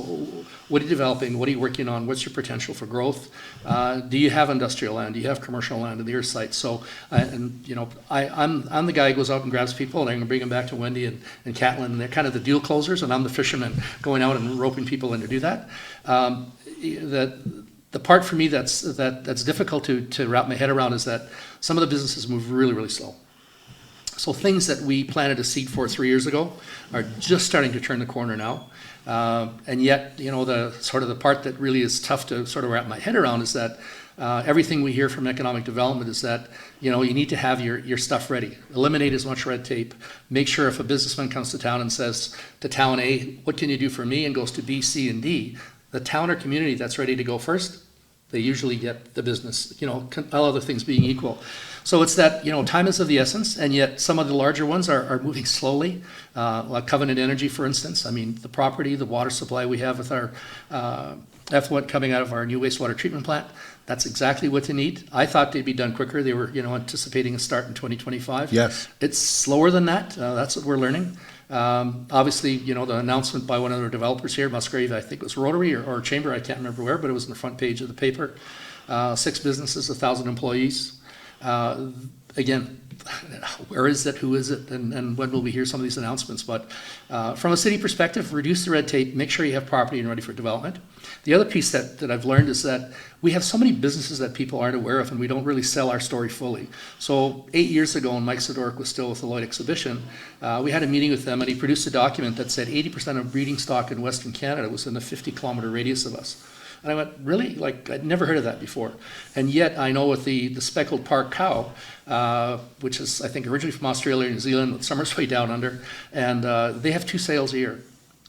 what are you developing? What are you working on? What's your potential for growth? Do you have industrial land? Do you have commercial land in your site? So, I'm the guy who goes out and grabs people, and I'm going to bring them back to Wendy and Catlin, and they're kind of the deal closers, and I'm the fisherman going out and roping people in to do that. The part for me that's difficult to wrap my head around is that some of the businesses move really, really slow. So things that we planted a seed for 3 years ago are just starting to turn the corner now. And yet, the part that really is tough to sort of wrap my head around is that everything we hear from economic development is that, you need to have your stuff ready. Eliminate as much red tape. Make sure if a businessman comes to town and says to town A, what can you do for me? And goes to B, C, and D, the town or community that's ready to go first, they usually get the business, all other things being equal. So it's that, time is of the essence, and yet some of the larger ones are moving slowly. Like Covenant Energy, for instance. I mean, the property, the water supply we have with our effluent coming out of our new wastewater treatment plant, that's exactly what they need. I thought they'd be done quicker. They were, anticipating a start in 2025. Yes. It's slower than that. That's what we're learning. Obviously, the announcement by one of the developers here, Musgrave, I think it was Rotary or Chamber, I can't remember where, but it was in the front page of the paper. 6 businesses, 1,000 employees. Again, where is it, who is it, and when will we hear some of these announcements? But from a city perspective, reduce the red tape, make sure you have property and ready for development. The other piece that I've learned is that we have so many businesses that people aren't aware of, and we don't really sell our story fully. So 8 years ago, when Mike Sidoric was still with the Lloyd exhibition, we had a meeting with them, and he produced a document that said 80% of breeding stock in Western Canada was in a 50-kilometer radius of us. And I went, really? Like, I'd never heard of that before. And yet I know with the speckled park cow, which is, I think, originally from Australia and New Zealand, with summers way down under, and they have 2 sales a year.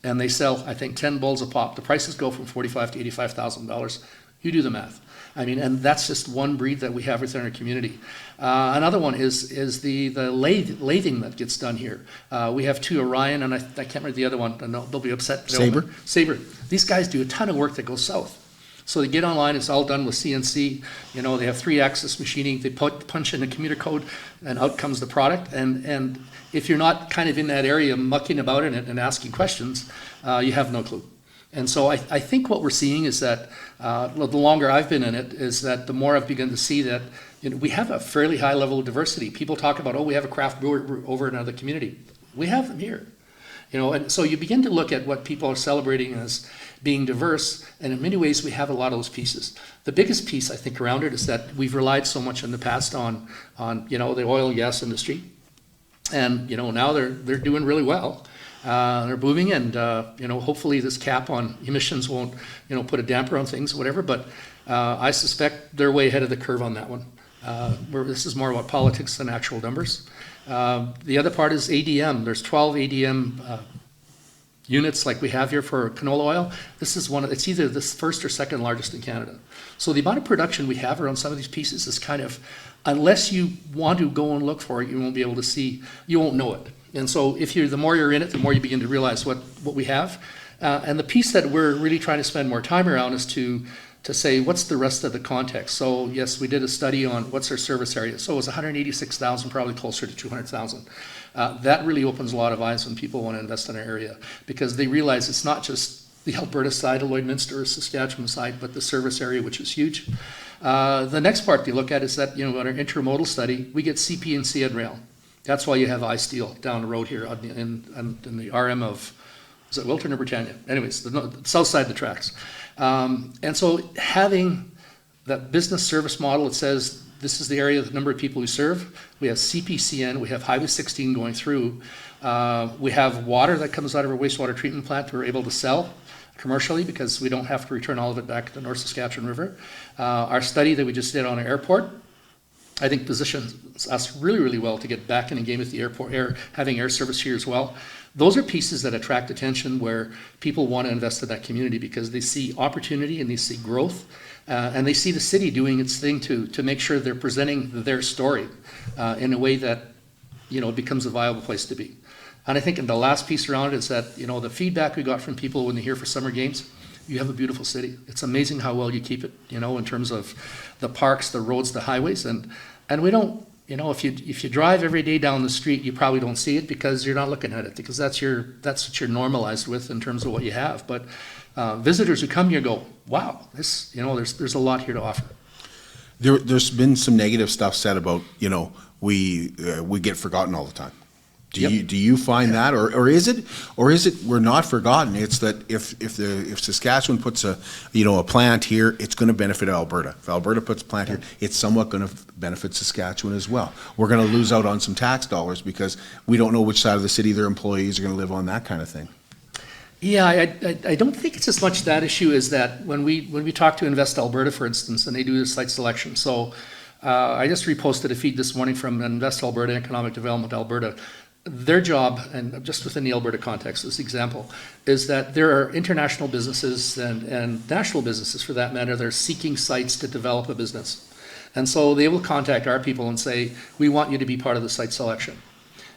And they sell, I think, 10 bulls a pop. The prices go from $45,000 to $85,000. You do the math. I mean, and that's just one breed that we have within our community. Another one is the lathing that gets done here. We have 2, Orion, and I can't remember the other one. I know they'll be upset. Sabre. These guys do a ton of work that goes south. So they get online, it's all done with CNC. They have 3-axis machining. They punch in a computer code, and out comes the product. And if you're not kind of in that area mucking about in it and asking questions, you have no clue. And so I think what we're seeing is that the longer I've been in it, is that the more I've begun to see that we have a fairly high level of diversity. People talk about, we have a craft brewer over in another community. We have them here. And so you begin to look at what people are celebrating as being diverse, and in many ways we have a lot of those pieces. The biggest piece, I think, around it is that we've relied so much in the past on the oil and gas industry, and now they're doing really well. They're booming, and hopefully this cap on emissions won't put a damper on things or whatever, but I suspect they're way ahead of the curve on that one. Where this is more about politics than actual numbers. The other part is ADM. There's 12 ADM units like we have here for canola oil. This is it's either the first or second largest in Canada. So the amount of production we have around some of these pieces is kind of, unless you want to go and look for it, you won't be able to see, you won't know it. And so the more you're in it, the more you begin to realize what we have. And the piece that we're really trying to spend more time around is to say, what's the rest of the context? So yes, we did a study on what's our service area. So it was 186,000, probably closer to 200,000. That really opens a lot of eyes when people want to invest in our area, because they realize it's not just the Alberta side of Lloydminster or Saskatchewan side, but the service area, which is huge. The next part they look at is that, on our intermodal study, we get CP and CN rail. That's why you have I-Steel down the road here in the RM of, is it Wilton or Britannia? Anyways, the south side of the tracks. And so having that business service model that says this is the area, the number of people we serve, we have CPCN, we have Highway 16 going through, we have water that comes out of our wastewater treatment plant we're able to sell commercially because we don't have to return all of it back to the North Saskatchewan River. Our study that we just did on our airport, I think, positions us really, really well to get back in the game with the airport, having air service here as well. Those are pieces that attract attention where people want to invest in that community because they see opportunity and they see growth, and they see the city doing its thing to make sure they're presenting their story in a way that becomes a viable place to be. And I think in the last piece around it is that, the feedback we got from people when they're here for summer games, you have a beautiful city. It's amazing how well you keep it, in terms of the parks, the roads, the highways. And we don't, if you drive every day down the street, you probably don't see it because you're not looking at it, because that's what you're normalized with in terms of what you have. But visitors who come here go, wow, this, there's a lot here to offer. There's been some negative stuff said about, we get forgotten all the time. Do you find that, or is it we're not forgotten? It's that if Saskatchewan puts a plant here, it's going to benefit Alberta. If Alberta puts a plant here, it's somewhat going to benefit Saskatchewan as well. We're going to lose out on some tax dollars because we don't know which side of the city their employees are going to live on, that kind of thing. Yeah, I don't think it's as much that issue as that when we talk to Invest Alberta, for instance, and they do the site selection. So I just reposted a feed this morning from Invest Alberta, Economic Development Alberta. Their job, and just within the Alberta context, this example, is that there are international businesses and national businesses, for that matter, that are seeking sites to develop a business. And so they will contact our people and say, we want you to be part of the site selection.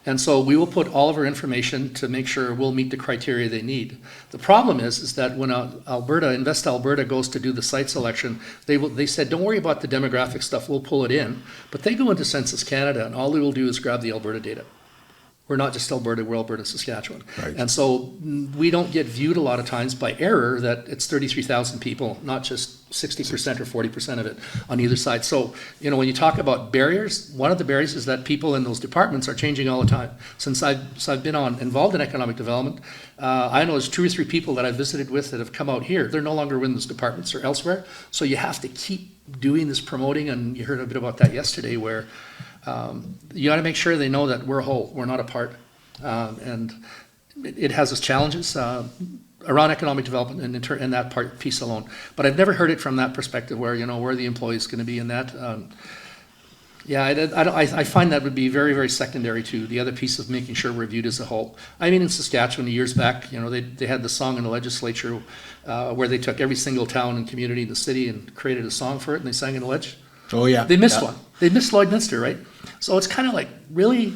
And so we will put all of our information to make sure we'll meet the criteria they need. The problem is that when Invest Alberta goes to do the site selection, they said, don't worry about the demographic stuff, we'll pull it in. But they go into Census Canada, and all they will do is grab the Alberta data. We're not just Alberta, we're Alberta, Saskatchewan. Right. And so we don't get viewed a lot of times by error that it's 33,000 people, not just 60% or 40% of it on either side. So, when you talk about barriers, one of the barriers is that people in those departments are changing all the time. Since I've been involved in economic development, I know there's 2 or 3 people that I've visited with that have come out here. They're no longer in those departments or elsewhere. So you have to keep doing this promoting, and you heard a bit about that yesterday, where you got to make sure they know that we're a whole, we're not a part. And it has its challenges around economic development and that piece alone. But I've never heard it from that perspective where, where the employee is going to be in that. I find that would be very, very secondary to the other piece of making sure we're viewed as a whole. I mean, in Saskatchewan, years back, they had the song in the legislature where they took every single town and community in the city and created a song for it, and they sang in the ledge. Oh, yeah. They missed one. They missed Lloydminster, right? So it's kind of like, really?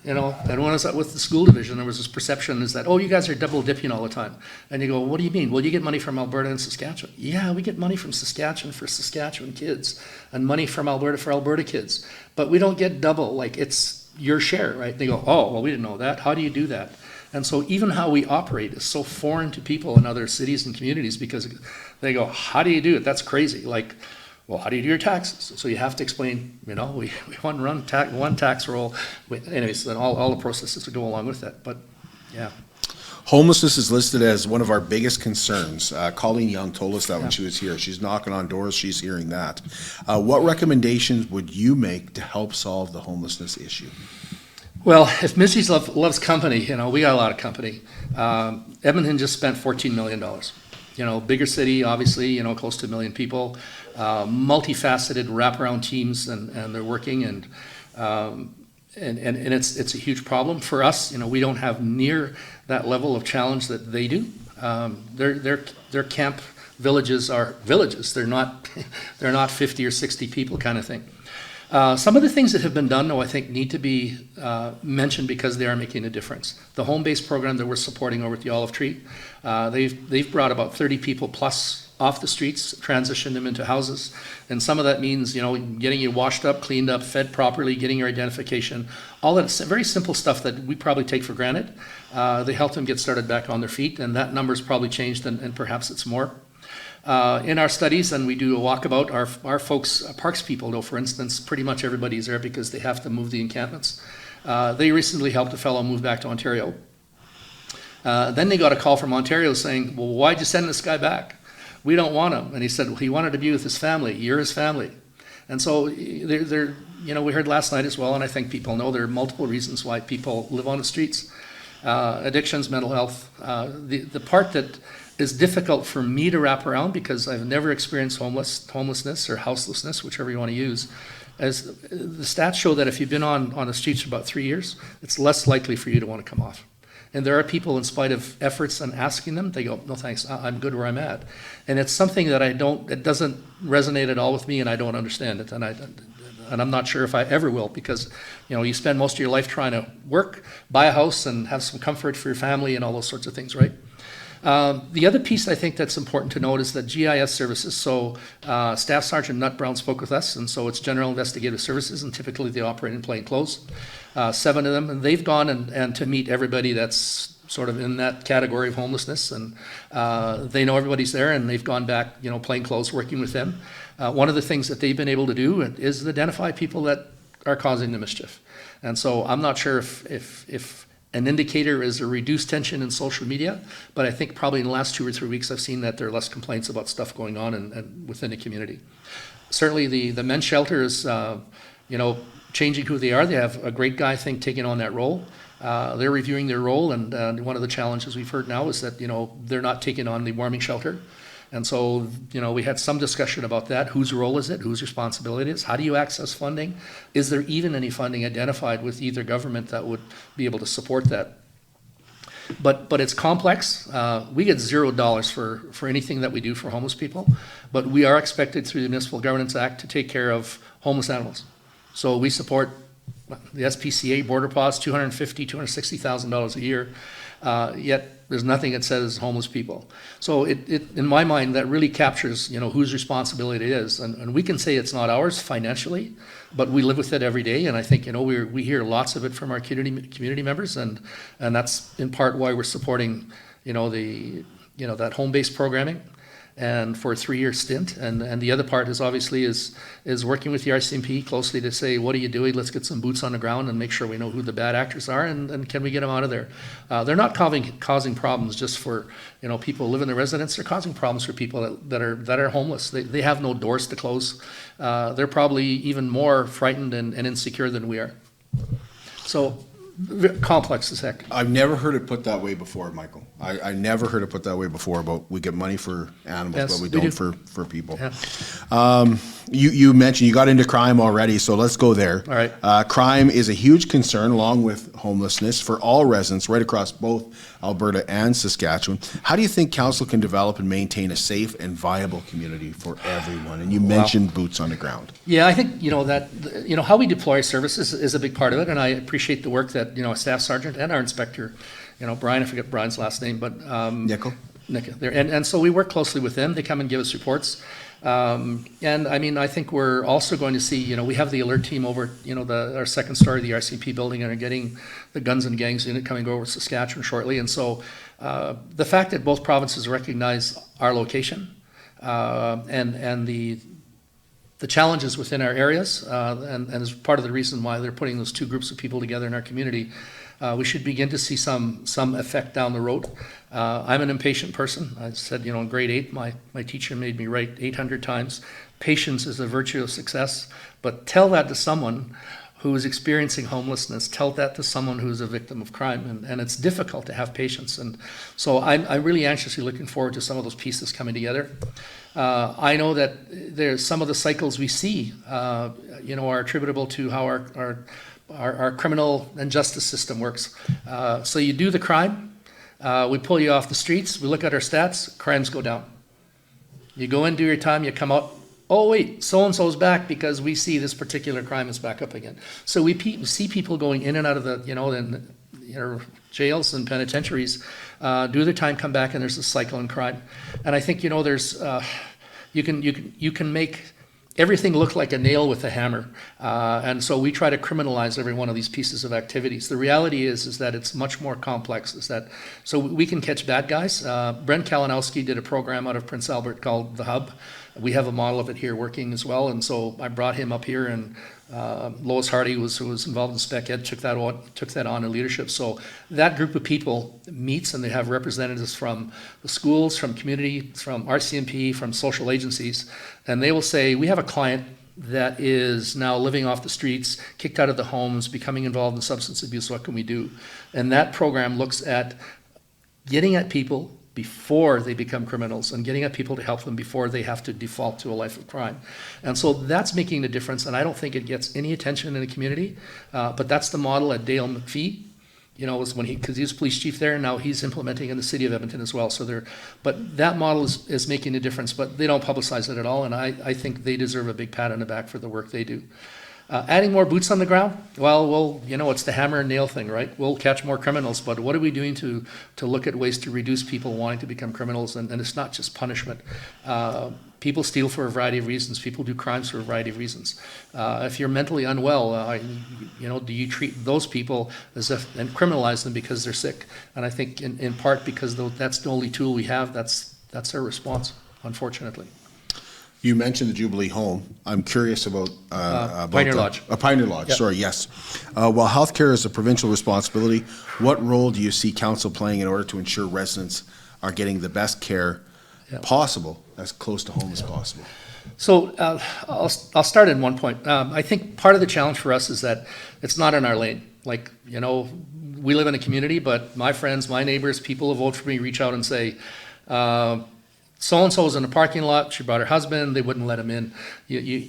And when I was with the school division, there was this perception is that, oh, you guys are double dipping all the time. And you go, what do you mean? Well, you get money from Alberta and Saskatchewan. Yeah, we get money from Saskatchewan for Saskatchewan kids and money from Alberta for Alberta kids. But we don't get double, like it's your share, right? They go, oh, well, we didn't know that. How do you do that? And so even how we operate is so foreign to people in other cities and communities because they go, how do you do it? That's crazy. Like, well, how do you do your taxes? So you have to explain, we want to run one tax roll. Anyways, then all the processes that go along with that. But yeah. Homelessness is listed as one of our biggest concerns. Colleen Young told us that when she was here. She's knocking on doors, she's hearing that. What recommendations would you make to help solve the homelessness issue? Well, if Missy's loves company, we got a lot of company. Edmonton just spent $14 million. Bigger city, obviously, close to 1 million people. Multifaceted wraparound teams, and they're working, and it's a huge problem for us. We don't have near that level of challenge that they do. Their camp villages are villages. They're not 50 or 60 people kind of thing. Some of the things that have been done, though, I think need to be mentioned because they are making a difference. The home-based program that we're supporting over at the Olive Tree, they've brought about 30 people plus off the streets, transitioned them into houses. And some of that means, getting you washed up, cleaned up, fed properly, getting your identification, all that very simple stuff that we probably take for granted. They help them get started back on their feet, and that number's probably changed, and perhaps it's more. In our studies, and we do a walkabout, our folks, parks people, though, for instance, pretty much everybody's there because they have to move the encampments. They recently helped a fellow move back to Ontario. Then they got a call from Ontario saying, well, why'd you send this guy back? We don't want him. And he said, well, he wanted to be with his family. You're his family. And so we heard last night as well, and I think people know there are multiple reasons why people live on the streets. Addictions, mental health. The part that is difficult for me to wrap around because I've never experienced homelessness or houselessness, whichever you want to use, as the stats show that if you've been on the streets for about 3 years, it's less likely for you to want to come off. And there are people, in spite of efforts and asking them, they go, no thanks, I'm good where I'm at. And it's something that it doesn't resonate at all with me, and I don't understand it. And and I'm not sure if I ever will, because, you spend most of your life trying to work, buy a house, and have some comfort for your family and all those sorts of things, right? The other piece I think that's important to note is that GIS services, so Staff Sergeant Nutt Brown spoke with us, and so it's General Investigative Services, and typically they operate in plain clothes, 7 of them, and they've gone and to meet everybody that's sort of in that category of homelessness, and they know everybody's there, and they've gone back, plain clothes, working with them. One of the things that they've been able to do is identify people that are causing the mischief. And so I'm not sure if an indicator is a reduced tension in social media, but I think probably in the last 2 or 3 weeks I've seen that there are less complaints about stuff going on and within the community. Certainly the men's shelter is, changing who they are. They have a great guy, I think, taking on that role. They're reviewing their role, and one of the challenges we've heard now is that, they're not taking on the warming shelter. And so, we had some discussion about that. Whose role is it? Whose responsibility is it? How do you access funding? Is there even any funding identified with either government that would be able to support that? But it's complex. We get $0 for anything that we do for homeless people, but we are expected through the Municipal Governance Act to take care of homeless animals. So we support the SPCA Border Paws, $250,000, $260,000 a year, yet there's nothing that says homeless people. So it in my mind, that really captures, whose responsibility it is. And we can say it's not ours financially, but we live with it every day. And I think, we hear lots of it from our community members, and that's in part why we're supporting, that home-based programming, and for a 3-year stint. And the other part is obviously is working with the RCMP closely to say, what are you doing? Let's get some boots on the ground and make sure we know who the bad actors are, and can we get them out of there? They're not causing problems just for, people who live in the residence. They're causing problems for people that are homeless. They have no doors to close. They're probably even more frightened and insecure than we are. So complex as heck. I've never heard it put that way before, Michael. I never heard it put that way before about we get money for animals, Yes, but we we don't do. for people. Yeah. You mentioned you got into crime already, so let's go there. All right. Crime is a huge concern, along with homelessness, for all residents right across both Alberta and Saskatchewan. How do you think council can develop and maintain a safe and viable community for everyone? And you mentioned boots on the ground. Yeah, I think, how we deploy services is a big part of it, and I appreciate the work that, a staff sergeant and our inspector, Brian, I forget Brian's last name, but Nickel? Nick, there, and so we work closely with them. They come and give us reports. And I mean, I think we're also going to see, we have the alert team over, our second story of the RCMP building, and are getting the guns and gangs unit coming over to Saskatchewan shortly. And so the fact that both provinces recognize our location and the challenges within our areas, and is part of the reason why they're putting those 2 groups of people together in our community, we should begin to see some effect down the road. I'm an impatient person. I said, in grade 8, my teacher made me write 800 times, patience is a virtue of success. But tell that to someone who is experiencing homelessness, tell that to someone who's a victim of crime, and it's difficult to have patience. And so I'm really anxiously looking forward to some of those pieces coming together. I know that there's some of the cycles we see, are attributable to how our criminal and justice system works. So you do the crime, we pull you off the streets, we look at our stats, crimes go down. You go in, do your time, you come out, oh wait, so-and-so's back because we see this particular crime is back up again. So we see people going in and out of the, jails and penitentiaries, do their time, come back, and there's a cycle in crime. And I think, there's, you can make everything look like a nail with a hammer. And so we try to criminalize every one of these pieces of activities. The reality is that it's much more complex. So we can catch bad guys. Brent Kalinowski did a program out of Prince Albert called The Hub. We have a model of it here working as well. And so I brought him up here, and Lois Hardy, who was involved in Spec Ed, took that on in leadership. So that group of people meets, and they have representatives from the schools, from community, from RCMP, from social agencies, and they will say, we have a client that is now living off the streets, kicked out of the homes, becoming involved in substance abuse. What can we do? And that program looks at getting at people before they become criminals, and getting at people to help them before they have to default to a life of crime. And so that's making the difference, and I don't think it gets any attention in the community, but that's the model that Dale McPhee, was because he was police chief there, and now he's implementing in the city of Edmonton as well. But that model is making a difference, but they don't publicize it at all, and I think they deserve a big pat on the back for the work they do. Adding more boots on the ground, well, it's the hammer and nail thing, right? We'll catch more criminals, but what are we doing to look at ways to reduce people wanting to become criminals? And it's not just punishment. People steal for a variety of reasons. People do crimes for a variety of reasons. If you're mentally unwell, do you treat those people as if and criminalize them because they're sick? And I think in part because that's the only tool we have. That's our response, unfortunately. You mentioned the Jubilee Home. I'm curious about Pioneer Lodge. Pioneer Lodge. Yep. Sorry, yes. While healthcare is a provincial responsibility, what role do you see council playing in order to ensure residents are getting the best care possible, as close to home as possible? So I'll start in one point. I think part of the challenge for us is that it's not in our lane. Like, we live in a community, but my friends, my neighbors, people who vote for me reach out and say, so-and-so was in a parking lot, she brought her husband, they wouldn't let him in.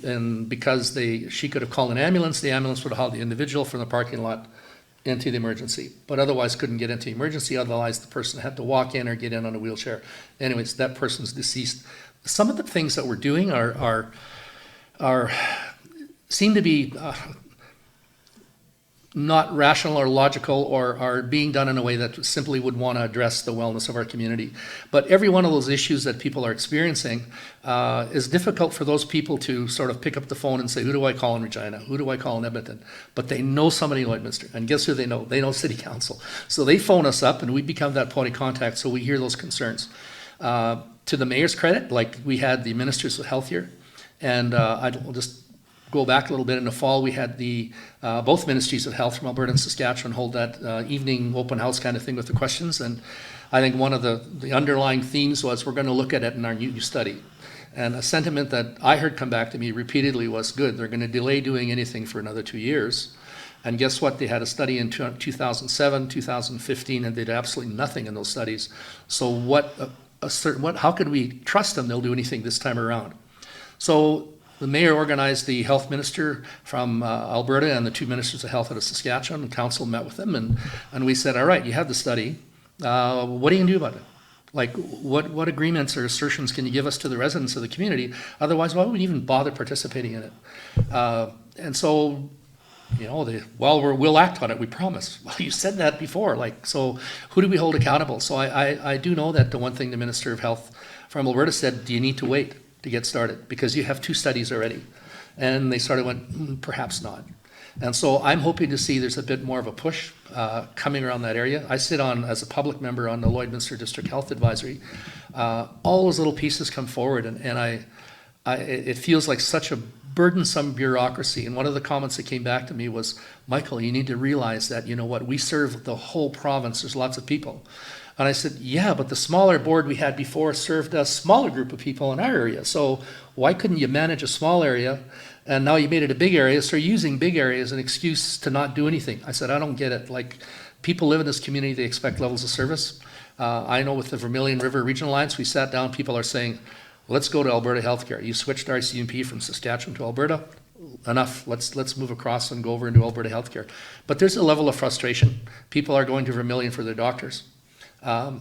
And because she could have called an ambulance, the ambulance would have hauled the individual from the parking lot into the emergency, but otherwise couldn't get into the emergency, otherwise the person had to walk in or get in on a wheelchair. Anyways, that person's deceased. Some of the things that we're doing are seem to be not rational or logical, or are being done in a way that simply would want to address the wellness of our community. But every one of those issues that people are experiencing is difficult for those people to sort of pick up the phone and say, who do I call in Regina? Who do I call in Edmonton? But they know somebody in Lloydminster. And guess who they know? They know City Council. So they phone us up and we become that point of contact, so we hear those concerns. To the mayor's credit, like we had the ministers of health here, and I'll just go back a little bit. In the fall, we had both ministries of health from Alberta and Saskatchewan hold that evening open house kind of thing with the questions. And I think one of the underlying themes was we're going to look at it in our new study. And a sentiment that I heard come back to me repeatedly was good. They're going to delay doing anything for another 2 years. And guess what? They had a study in 2007, 2015, and they did absolutely nothing in those studies. So how could we trust them they'll do anything this time around? So the mayor organized the health minister from Alberta and the two ministers of health out of Saskatchewan. The council met with them, and we said, all right, you have the study. What are you going to do about it? Like, what agreements or assertions can you give us to the residents of the community? Otherwise, why would we even bother participating in it? And so, we'll act on it, we promise. Well, you said that before. So who do we hold accountable? So I do know that the one thing the Minister of Health from Alberta said, do you need to wait to get started? Because you have 2 studies already. And they sort of went, perhaps not. And so I'm hoping to see there's a bit more of a push coming around that area. I sit on, as a public member, on the Lloydminster District Health Advisory. All those little pieces come forward, and it feels like such a burdensome bureaucracy. And one of the comments that came back to me was, Michael, you need to realize that, we serve the whole province. There's lots of people. And I said, yeah, but the smaller board we had before served a smaller group of people in our area. So why couldn't you manage a small area? And now you made it a big area, so you're using big areas as an excuse to not do anything. I said, I don't get it. Like, people live in this community, they expect levels of service. I know with the Vermilion River Regional Alliance, we sat down, people are saying, let's go to Alberta Healthcare. You switched our CMP from Saskatchewan to Alberta. Enough, let's move across and go over into Alberta Healthcare. But there's a level of frustration. People are going to Vermilion for their doctors. I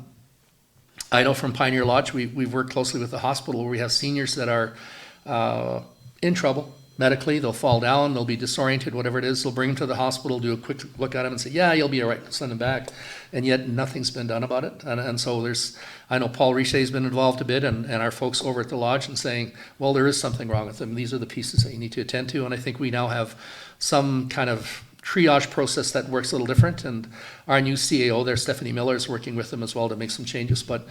know from Pioneer Lodge, we've worked closely with the hospital where we have seniors that are in trouble medically. They'll fall down, they'll be disoriented, whatever it is. They'll bring them to the hospital, do a quick look at them and say, yeah, you'll be all right, send them back. And yet nothing's been done about it. And so I know Paul Richet's been involved a bit, and our folks over at the lodge, and saying, well, there is something wrong with them. These are the pieces that you need to attend to. And I think we now have some kind of triage process that works a little different, and our new CAO there, Stephanie Miller, is working with them as well to make some changes. But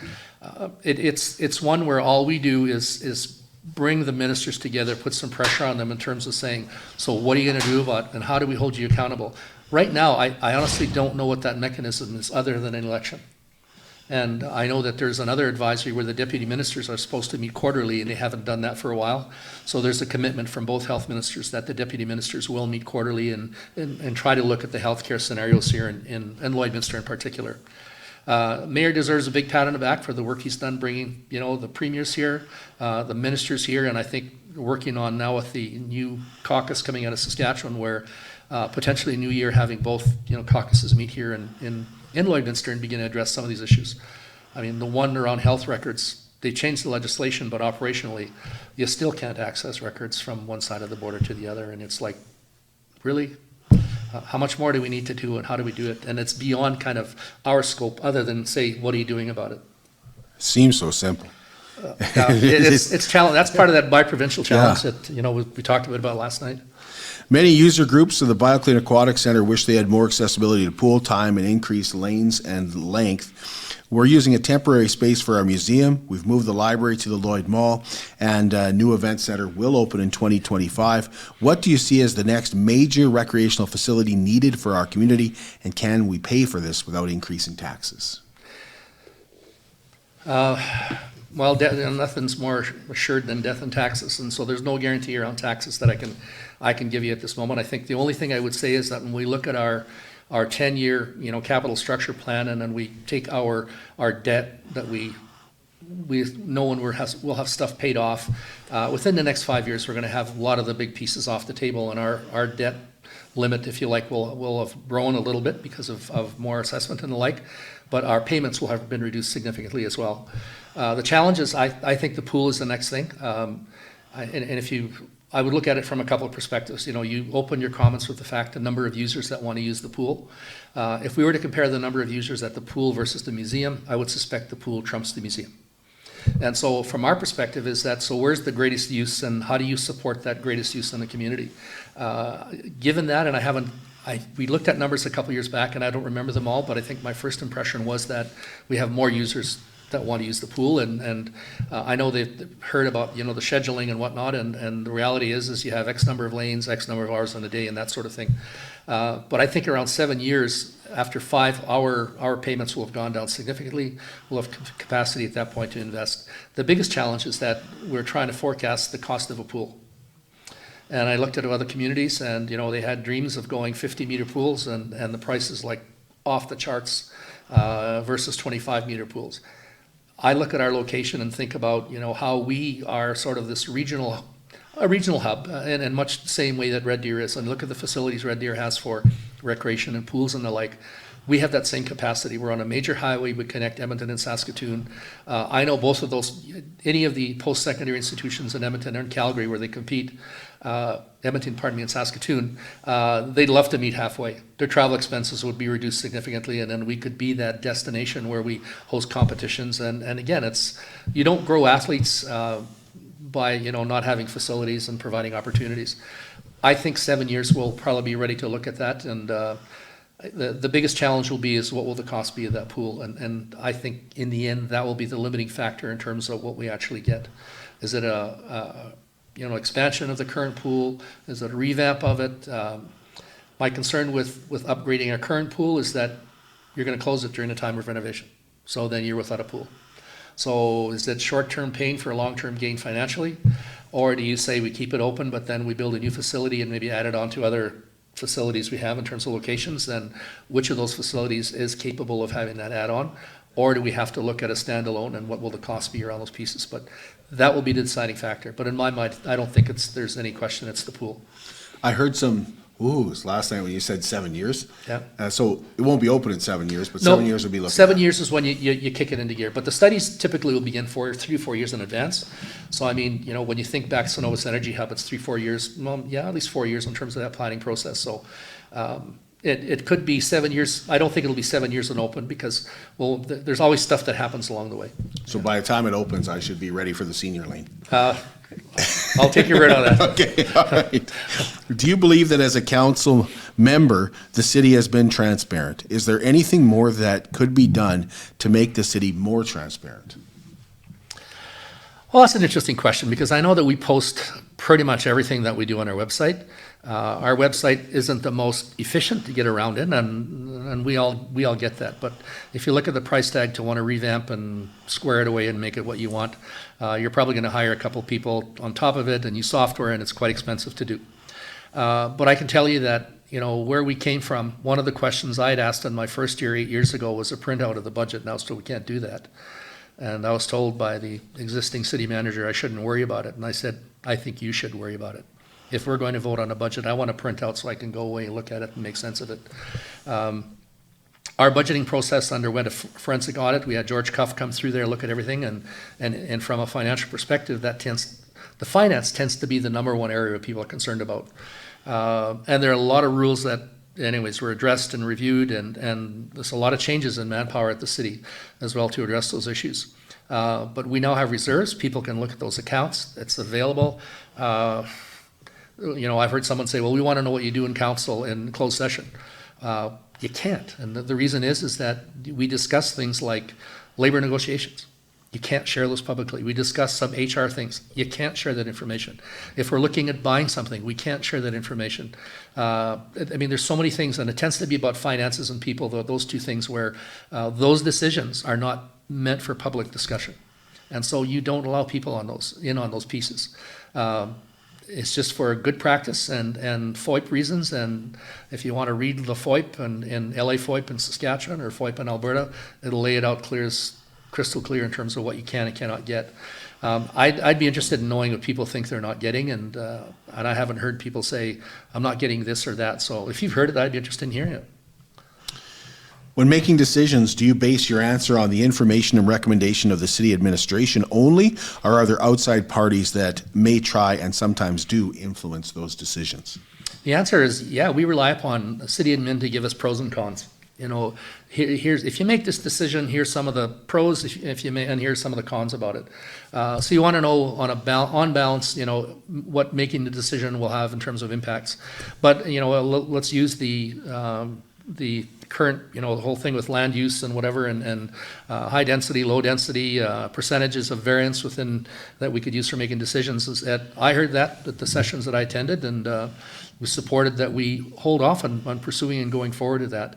it's one where all we do is bring the ministers together, put some pressure on them in terms of saying, so what are you going to do about it, and how do we hold you accountable? Right now, I honestly don't know what that mechanism is other than an election. And I know that there's another advisory where the deputy ministers are supposed to meet quarterly, and they haven't done that for a while. So there's a commitment from both health ministers that the deputy ministers will meet quarterly and try to look at the healthcare scenarios here in Lloydminster in particular. Mayor deserves a big pat on the back for the work he's done bringing, the premiers here, the ministers here, and I think working on now with the new caucus coming out of Saskatchewan, where potentially New Year having both caucuses meet here in Lloydminster and begin to address some of these issues. I mean, the one around health records, they changed the legislation, but operationally, you still can't access records from one side of the border to the other, and it's like really? How much more do we need to do, and how do we do it? And it's beyond kind of our scope, other than say, what are you doing about it? Seems so simple. It's challenge. That's part of that bi-provincial challenge that we talked a bit about last night. Many user groups of the BioClean Aquatic Center wish they had more accessibility to pool time and increased lanes and length. We're using a temporary space for our museum. We've moved the library to the Lloyd Mall, and a new event center will open in 2025. What do you see as the next major recreational facility needed for our community, and can we pay for this without increasing taxes? Well, nothing's more assured than death and taxes, and so there's no guarantee around taxes that I can give you at this moment. I think the only thing I would say is that when we look at our 10-year capital structure plan, and then we take our debt that we know when we'll have stuff paid off within the next 5 years, we're going to have a lot of the big pieces off the table, and our debt limit, if you like, will have grown a little bit because of more assessment and the like, but our payments will have been reduced significantly as well. The challenge is, I think the pool is the next thing, I would look at it from a couple of perspectives. You open your comments with the fact the number of users that want to use the pool. If we were to compare the number of users at the pool versus the museum, I would suspect the pool trumps the museum. And so from our perspective is that, so where's the greatest use, and how do you support that greatest use in the community? Given that, and we looked at numbers a couple years back, and I don't remember them all, but I think my first impression was that we have more users that want to use the pool, and I know they've heard about the scheduling and whatnot, and the reality is you have X number of lanes, X number of hours in a day, and that sort of thing. But I think around 7 years after 5, our payments will have gone down significantly. We'll have capacity at that point to invest. The biggest challenge is that we're trying to forecast the cost of a pool. And I looked at other communities, and they had dreams of going 50-meter pools, and the price is like off the charts versus 25-meter pools. I look at our location and think about how we are sort of this regional hub, in much the same way that Red Deer is. And look at the facilities Red Deer has for recreation and pools and the like. We have that same capacity. We're on a major highway. We connect Edmonton and Saskatoon. I know both of those, any of the post-secondary institutions in Edmonton or in Calgary where they compete, Edmonton and Saskatoon, they'd love to meet halfway. Their travel expenses would be reduced significantly, and then we could be that destination where we host competitions. And again, you don't grow athletes by not having facilities and providing opportunities. I think 7 years we'll probably be ready to look at that, and the biggest challenge will be is what will the cost be of that pool, and I think in the end that will be the limiting factor in terms of what we actually get. Is it a expansion of the current pool? Is it a revamp of it? My concern with upgrading a current pool is that you're going to close it during the time of renovation, so then you're without a pool. So is it short-term pain for long-term gain financially, or do you say we keep it open but then we build a new facility and maybe add it on to other facilities we have in terms of locations? Then which of those facilities is capable of having that add-on, or do we have to look at a standalone, and what will the cost be around those pieces? But that will be the deciding factor. But in my mind, I don't think there's any question it's the pool. I heard some oohs last night when you said 7 years. Yeah. So it won't be open in 7 years, but No, 7 years will be looking 7 at. years is when you kick it into gear. But the studies typically will begin 3 or 4 years in advance. So I mean, when you think back to Cenovus Energy Hub, it's 3-4 years. Well, yeah, at least 4 years in terms of that planning process. So it could be 7 years. I don't think it'll be 7 years in open because, well, there's always stuff that happens along the way. So by the time it opens, I should be ready for the senior lane. I'll take your word on that. Okay, all right. Do you believe that as a council member, the city has been transparent? Is there anything more that could be done to make the city more transparent? Well, that's an interesting question, because I know that we post pretty much everything that we do on our website. Our website isn't the most efficient to get around in, and we all get that. But if you look at the price tag to want to revamp and square it away and make it what you want, you're probably going to hire a couple people on top of it and use software, and it's quite expensive to do. But I can tell you that where we came from, one of the questions I had asked in my first year 8 years ago was a printout of the budget. Now still we can't do that. And I was told by the existing city manager I shouldn't worry about it. And I said, I think you should worry about it. If we're going to vote on a budget, I want a printout so I can go away and look at it and make sense of it. Our budgeting process underwent a forensic audit. We had George Cuff come through there, look at everything, and from a financial perspective, the finance tends to be the number one area people are concerned about. And there are a lot of rules that, anyways, were addressed and reviewed, and there's a lot of changes in manpower at the city as well to address those issues. But we now have reserves. People can look at those accounts. It's available. I've heard someone say, well, we want to know what you do in council in closed session. You can't. And the reason is that we discuss things like labor negotiations. You can't share those publicly. We discuss some HR things. You can't share that information. If we're looking at buying something, we can't share that information. There's so many things, and it tends to be about finances and people, those two things where those decisions are not meant for public discussion. And so you don't allow people on those pieces. It's just for good practice and FOIP reasons. And if you want to read the FOIP in LA FOIP in Saskatchewan or FOIP in Alberta, it'll lay it out crystal clear in terms of what you can and cannot get. I'd be interested in knowing what people think they're not getting, and I haven't heard people say, I'm not getting this or that. So if you've heard it, I'd be interested in hearing it. When making decisions, do you base your answer on the information and recommendation of the city administration only, or are there outside parties that may try and sometimes do influence those decisions? The answer is, yeah, we rely upon the city admin to give us pros and cons. Here's if you make this decision, here's some of the pros, and here's some of the cons about it. So you want to know on balance, what making the decision will have in terms of impacts. But let's use the current, the whole thing with land use and whatever, and high density, low density, percentages of variance within that we could use for making decisions. I heard that at the sessions that I attended, and we supported that we hold off on pursuing and going forward with that.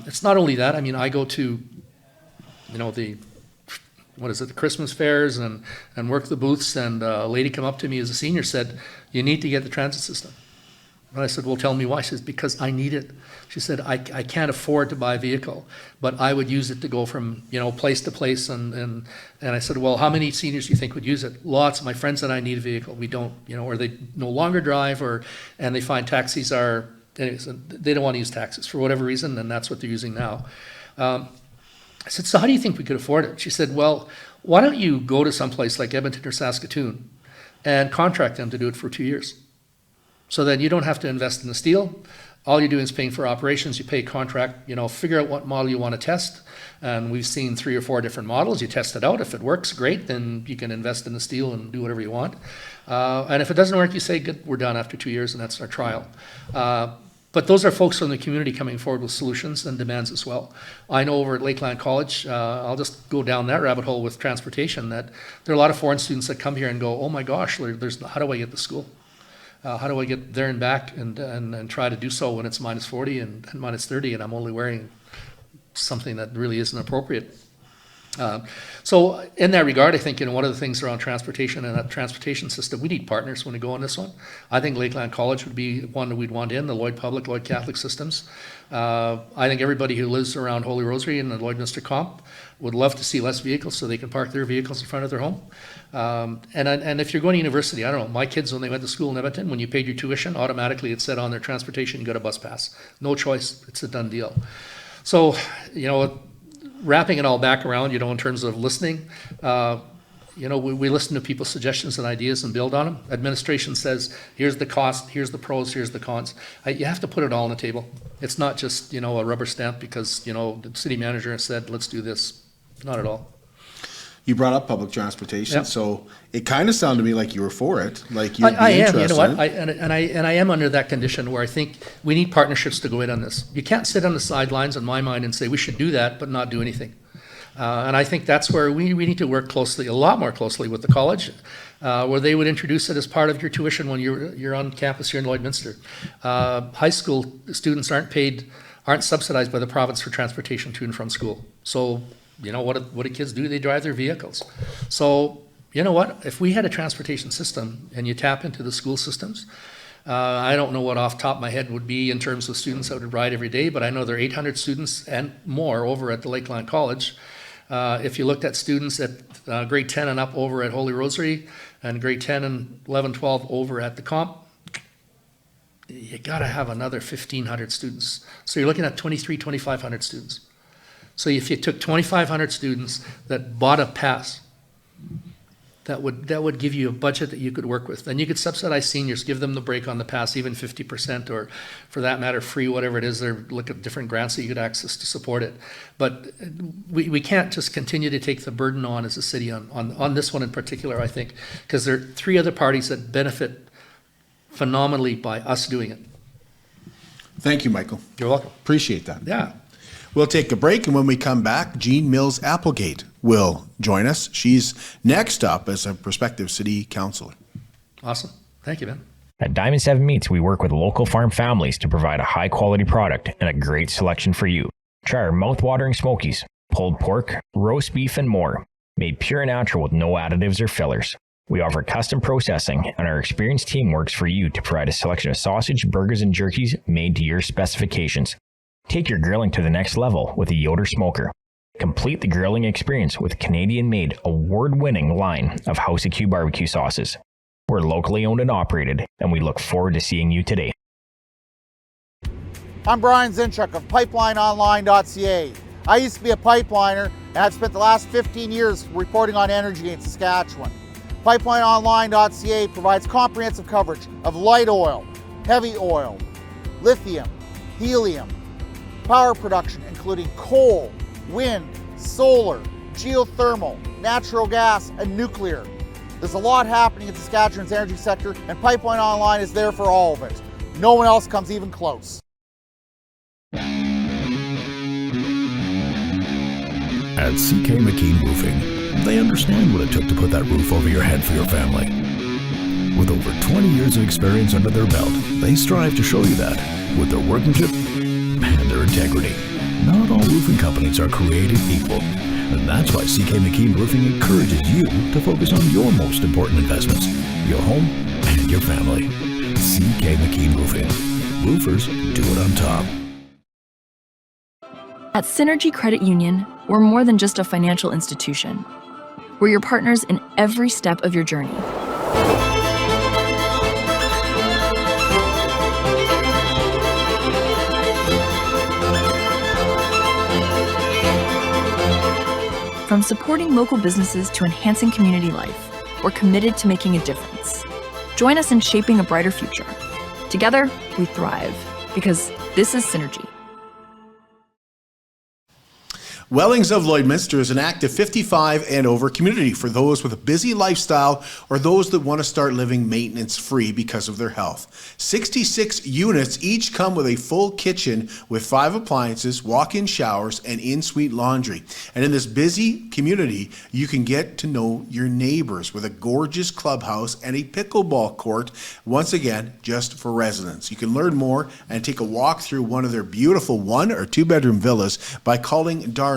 It's not only that. I go to, the Christmas fairs and work the booths, and a lady come up to me as a senior said, you need to get the transit system. And I said, well, tell me why. She says, because I need it. She said, I can't afford to buy a vehicle, but I would use it to go from, place to place. And I said, well, how many seniors do you think would use it? Lots. My friends and I need a vehicle. We don't, or they no longer drive, and they find taxis are, they don't want to use taxis for whatever reason, and that's what they're using now. I said, so how do you think we could afford it? She said, well, why don't you go to someplace like Edmonton or Saskatoon and contract them to do it for 2 years? So then you don't have to invest in the steel. All you're doing is paying for operations. You pay contract, figure out what model you want to test. And we've seen 3 or 4 different models. You test it out. If it works, great. Then you can invest in the steel and do whatever you want. And if it doesn't work, you say, good, we're done after 2 years, and that's our trial. But those are folks from the community coming forward with solutions and demands as well. I know over at Lakeland College, I'll just go down that rabbit hole with transportation, that there are a lot of foreign students that come here and go, oh my gosh, how do I get to school? How do I get there and back and try to do so when it's minus 40 and minus 30 and I'm only wearing something that really isn't appropriate? So in that regard, I think one of the things around transportation and that transportation system, we need partners when we go on this one. I think Lakeland College would be one that we'd want in, the Lloyd Public, Lloyd Catholic systems. I think everybody who lives around Holy Rosary and the Lloydminster Comp would love to see less vehicles so they can park their vehicles in front of their home. And if you're going to university, I don't know, my kids, when they went to school in Edmonton, when you paid your tuition, automatically it said on their transportation, you got a bus pass. No choice, it's a done deal. So, wrapping it all back around, in terms of listening, we listen to people's suggestions and ideas and build on them. Administration says, here's the cost, here's the pros, here's the cons. You have to put it all on the table. It's not just, a rubber stamp because, the city manager said, let's do this. Not at all. You brought up public transportation, Yep. So it kind of sounded to me like you were for it, like you'd be I am, interested. I am under that condition where I think we need partnerships to go in on this. You can't sit on the sidelines, in my mind, and say we should do that, but not do anything. And I think that's where we need to work closely, a lot more closely with the college, where they would introduce it as part of your tuition when you're on campus here in Lloydminster. High school students aren't subsidized by the province for transportation to and from school. So, what do kids do? They drive their vehicles. So, if we had a transportation system and you tap into the school systems, I don't know what off the top of my head would be in terms of students that would ride every day, but I know there are 800 students and more over at the Lakeland College. If you looked at students at grade 10 and up over at Holy Rosary and grade 10 and 11, 12 over at the Comp, you got to have another 1,500 students. So you're looking at 2,500 students. So if you took 2,500 students that bought a pass that would give you a budget that you could work with. Then you could subsidize seniors, give them the break on the pass, even 50%, or for that matter, free, whatever it is. Look at different grants that you could access to support it. But we can't just continue to take the burden on as a city on this one in particular, I think, because there are 3 other parties that benefit phenomenally by us doing it. Thank you, Michael. You're welcome. Appreciate that. Yeah. We'll take a break, and when we come back, Jean Mills Applegate will join us. She's next up as a prospective city councillor. Awesome. Thank you, man. At Diamond 7 Meats, we work with local farm families to provide a high-quality product and a great selection for you. Try our mouth-watering smokies, pulled pork, roast beef, and more, made pure and natural with no additives or fillers. We offer custom processing, and our experienced team works for you to provide a selection of sausage, burgers, and jerkies made to your specifications. Take your grilling to the next level with a Yoder smoker. Complete the grilling experience with Canadian-made, award-winning line of House of Q barbecue sauces. We're locally owned and operated, and we look forward to seeing you today. I'm Brian Zinchuk of PipelineOnline.ca. I used to be a pipeliner, and I've spent the last 15 years reporting on energy in Saskatchewan. PipelineOnline.ca provides comprehensive coverage of light oil, heavy oil, lithium, helium, power production including coal, wind, solar, geothermal, natural gas, and nuclear. There's a lot happening in Saskatchewan's energy sector, and Pipeline Online is there for all of it. No one else comes even close. At CK McKean Roofing, they understand what it took to put that roof over your head for your family. With over 20 years of experience under their belt, they strive to show you that with their workmanship and their integrity. Not all roofing companies are created equal, and that's why CK McKean Roofing encourages you to focus on your most important investments, your home and your family. CK McKean Roofing. Roofers do it on top. At Synergy Credit Union, we're more than just a financial institution. We're your partners in every step of your journey. From supporting local businesses to enhancing community life, we're committed to making a difference. Join us in shaping a brighter future. Together, we thrive, because this is Synergy. Wellings of Lloydminster is an active 55 and over community for those with a busy lifestyle or those that want to start living maintenance-free because of their health. 66 units each come with a full kitchen with 5 appliances, walk-in showers, and in-suite laundry. And in this busy community, you can get to know your neighbors with a gorgeous clubhouse and a pickleball court, once again, just for residents. You can learn more and take a walk through one of their beautiful 1- or 2-bedroom villas by calling Darlene,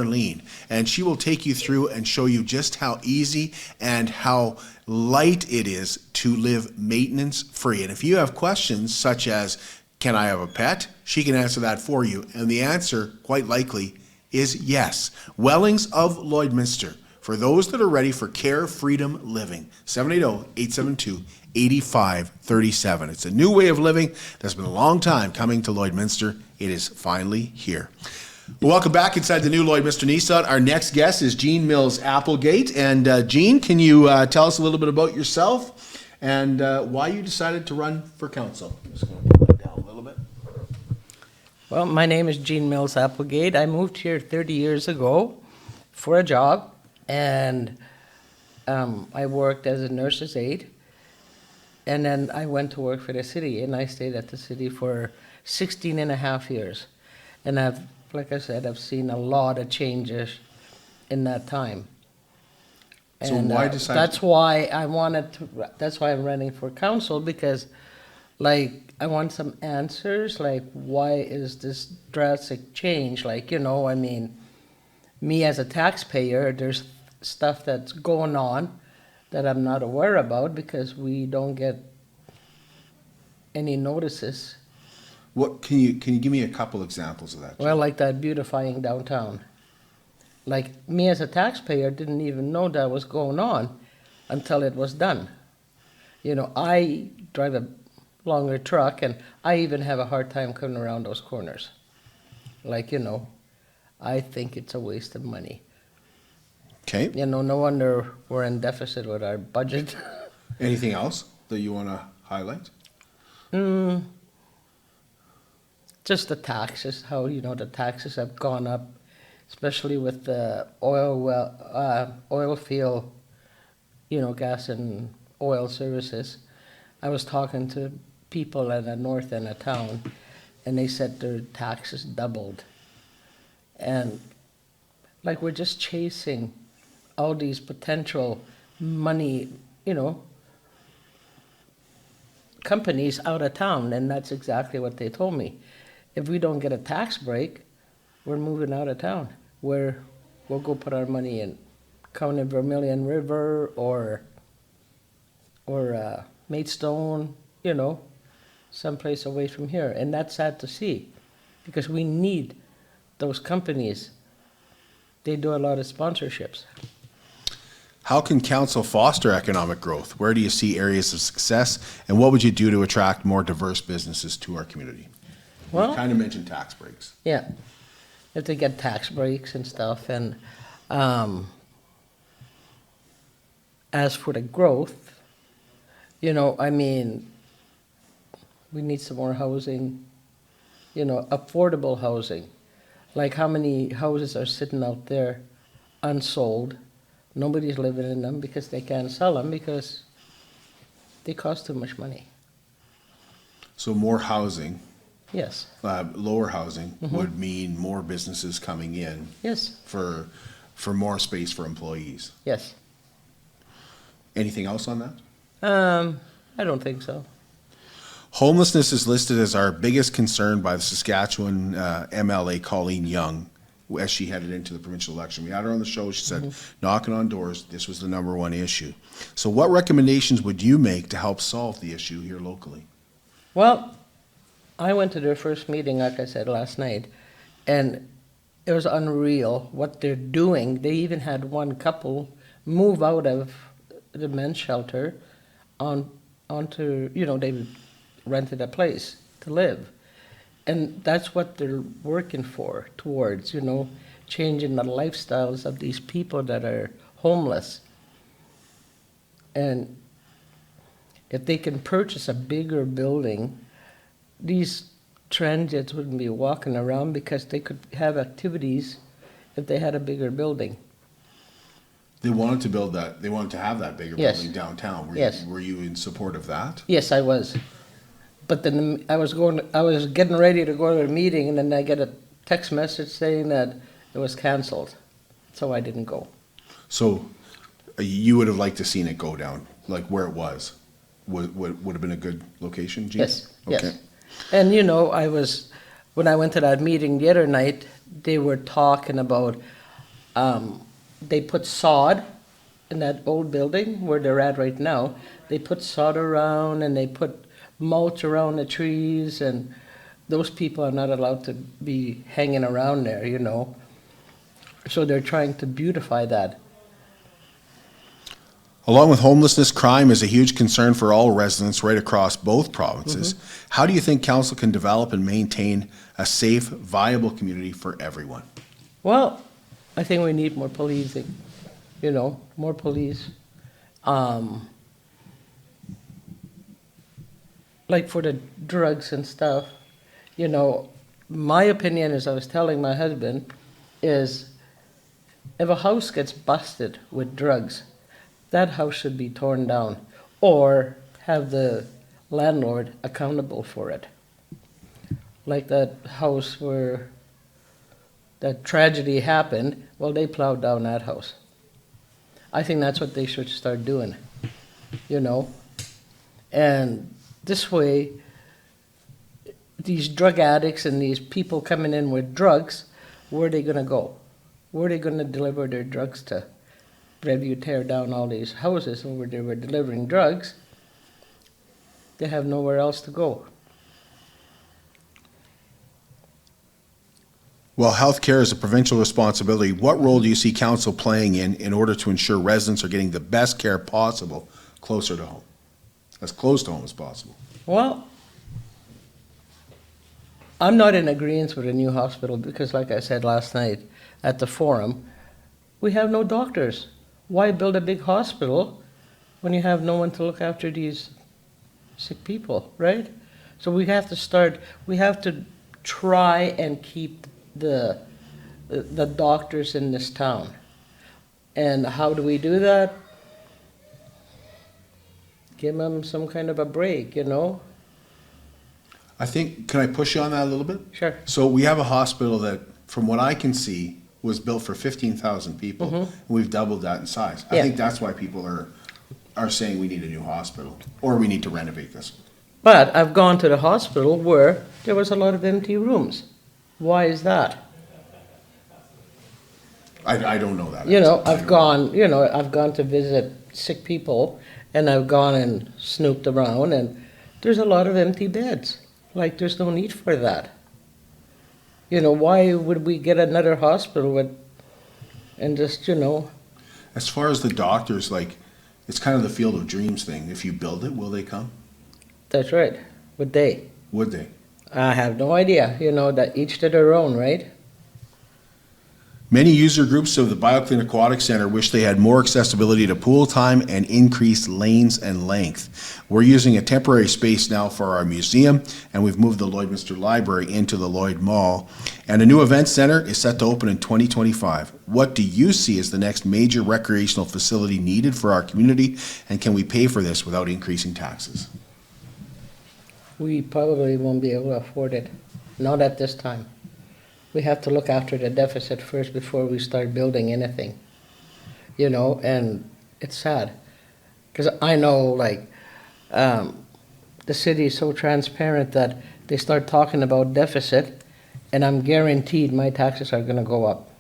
and she will take you through and show you just how easy and how light it is to live maintenance free. And if you have questions such as, can I have a pet? She can answer that for you. And the answer, quite likely, is yes. Wellings of Lloydminster, for those that are ready for care freedom living. 780-872-8537. It's a new way of living that's been a long time coming to Lloydminster. It is finally here. Welcome back inside the new Lloydminster Nissan. Our next guest is Jean Mills Applegate. And Jean, can you tell us a little bit about yourself and why you decided to run for council? I'm just going to pull that down a little bit. Well, my name is Jean Mills Applegate. I moved here 30 years ago for a job, and I worked as a nurse's aide. And then I went to work for the city, and I stayed at the city for 16 and a half years. And like I said, I've seen a lot of changes in that time. So And why decide? that's why that's why I'm running for council, because like I want some answers, like why is this drastic change? Like, I mean, me as a taxpayer, there's stuff that's going on that I'm not aware about because we don't get any notices. What can you give me a couple examples of that? Well, like that beautifying downtown. Like me as a taxpayer didn't even know that was going on until it was done. I drive a longer truck and I even have a hard time coming around those corners. Like, I think it's a waste of money. Okay. You know, no wonder we're in deficit with our budget. Anything else that you want to highlight? Just the taxes, how, you know, the taxes have gone up, especially with the oil field, you know, gas and oil services. I was talking to people at the north end of town, and they said their taxes doubled. And like, we're just chasing all these potential money, you know, companies out of town, and that's exactly what they told me. If we don't get a tax break, we're moving out of town. We'll go put our money in County Vermilion River or Maidstone, you know, someplace away from here. And that's sad to see, because we need those companies. They do a lot of sponsorships. How can council foster economic growth? Where do you see areas of success, and what would you do to attract more diverse businesses to our community? Well, you kind of mentioned tax breaks. Yeah, if they get tax breaks and stuff. And as for the growth, you know, I mean, we need some more housing, you know, affordable housing. Like, how many houses are sitting out there unsold? Nobody's living in them because they can't sell them because they cost too much money. So more housing. Yes. Lower housing would mean more businesses coming in. Yes. For more space for employees. Yes. Anything else on that? I don't think so. Homelessness is listed as our biggest concern by the Saskatchewan MLA Colleen Young as she headed into the provincial election. We had her on the show. She said, knocking on doors, this was the #1 issue. So what recommendations would you make to help solve the issue here locally? Well, I went to their first meeting, like I said, last night, and it was unreal what they're doing. They even had one couple move out of the men's shelter onto, you know, they rented a place to live. And that's what they're working towards, you know, changing the lifestyles of these people that are homeless. And if they can purchase a bigger building, these transits wouldn't be walking around because they could have activities if they had a bigger building. They wanted to build that. They wanted to have that bigger Yes. building downtown. Yes. Were you in support of that? Yes, I was. But then I was getting ready to go to a meeting, and then I get a text message saying that it was canceled. So I didn't go. So you would have liked to seen it go down, like where it was. Would have been a good location, Jean? Yes, Okay. yes. And you know, when I went to that meeting the other night, they were talking about, they put sod in that old building where they're at right now. They put sod around, and they put mulch around the trees, and those people are not allowed to be hanging around there, you know. So they're trying to beautify that. Along with homelessness, crime is a huge concern for all residents right across both provinces. How do you think council can develop and maintain a safe, viable community for everyone? Well, I think we need more policing, you know, more police. Like for the drugs and stuff, you know, my opinion, as I was telling my husband, is if a house gets busted with drugs, that house should be torn down or have the landlord accountable for it. Like that house where that tragedy happened, well, they plowed down that house. I think that's what they should start doing, you know. And this way, these drug addicts and these people coming in with drugs, where are they going to go? Where are they going to deliver their drugs to? But if you tear down all these houses where they were delivering drugs, they have nowhere else to go. Well, healthcare is a provincial responsibility. What role do you see council playing in order to ensure residents are getting the best care possible closer to home? As close to home as possible. Well, I'm not in agreement with a new hospital because, like I said last night at the forum, We have no doctors. Why build a big hospital when you have no one to look after these sick people, right? So we have to try and keep the doctors in this town. And how do we do that? Give them some kind of a break, you know? I think, can I push you on that a little bit? Sure. So we have a hospital that, from what I can see, was built for 15,000 people. And we've doubled that in size. I Yeah. think that's why people are saying we need a new hospital, or we need to renovate this. But I've gone to the hospital where there was a lot of empty rooms. Why is that? I don't know that. You know, I I've don't gone to visit sick people, and I've gone and snooped around, and there's a lot of empty beds. Like, there's no need for that. You know, why would we get another hospital and just, you know? As far as the doctors, like, it's kind of the field of dreams thing. If you build it, will they come? That's right. Would they? Would they? I have no idea. You know, that each to their own, right? Many user groups of the BioClean Aquatic Center wish they had more accessibility to pool time and increased lanes and length. We're using a temporary space now for our museum, and we've moved the Lloydminster Library into the Lloyd Mall. And a new event center is set to open in 2025. What do you see as the next major recreational facility needed for our community, and can we pay for this without increasing taxes? We probably won't be able to afford it. Not at this time. We have to look after the deficit first before we start building anything. You know, and it's sad. Because I know, like, the city is so transparent that they start talking about deficit, and I'm guaranteed my taxes are going to go up.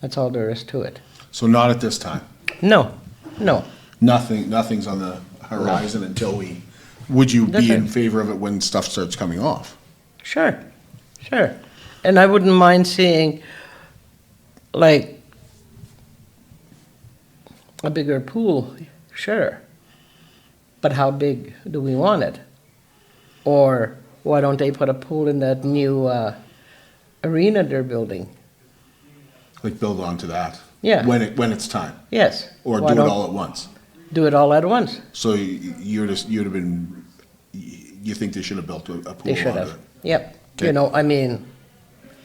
That's all there is to it. So not at this time? No. Nothing's on the horizon until we... Would you be in favor of it when stuff starts coming off? Sure. And I wouldn't mind seeing, like, a bigger pool, sure. But how big do we want it? Or why don't they put a pool in that new arena they're building? Like build onto that? Yeah. When it's time? Yes. Or Why do it don't- all at once? Do it all at once. So you'd have been, you think they should have built a pool They should onto have. it? Yep. Okay. You know, I mean,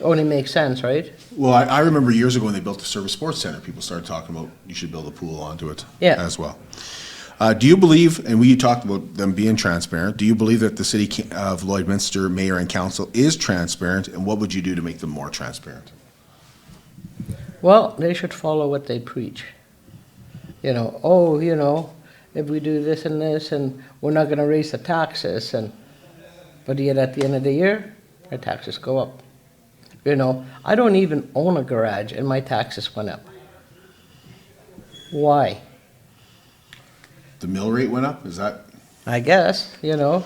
only makes sense, right? Well, I remember years ago when they built the Service Sports Center, people started talking about you should build a pool onto it as well. Do you believe, and we talked about them being transparent, do you believe that the city of Lloydminster Mayor and Council is transparent, and what would you do to make them more transparent? Well, they should follow what they preach. You know, if we do this and this, and we're not going to raise the taxes, but yet at the end of the year, our taxes go up. You know, I don't even own a garage, and my taxes went up. Why? The mill rate went up, is that? I guess, you know.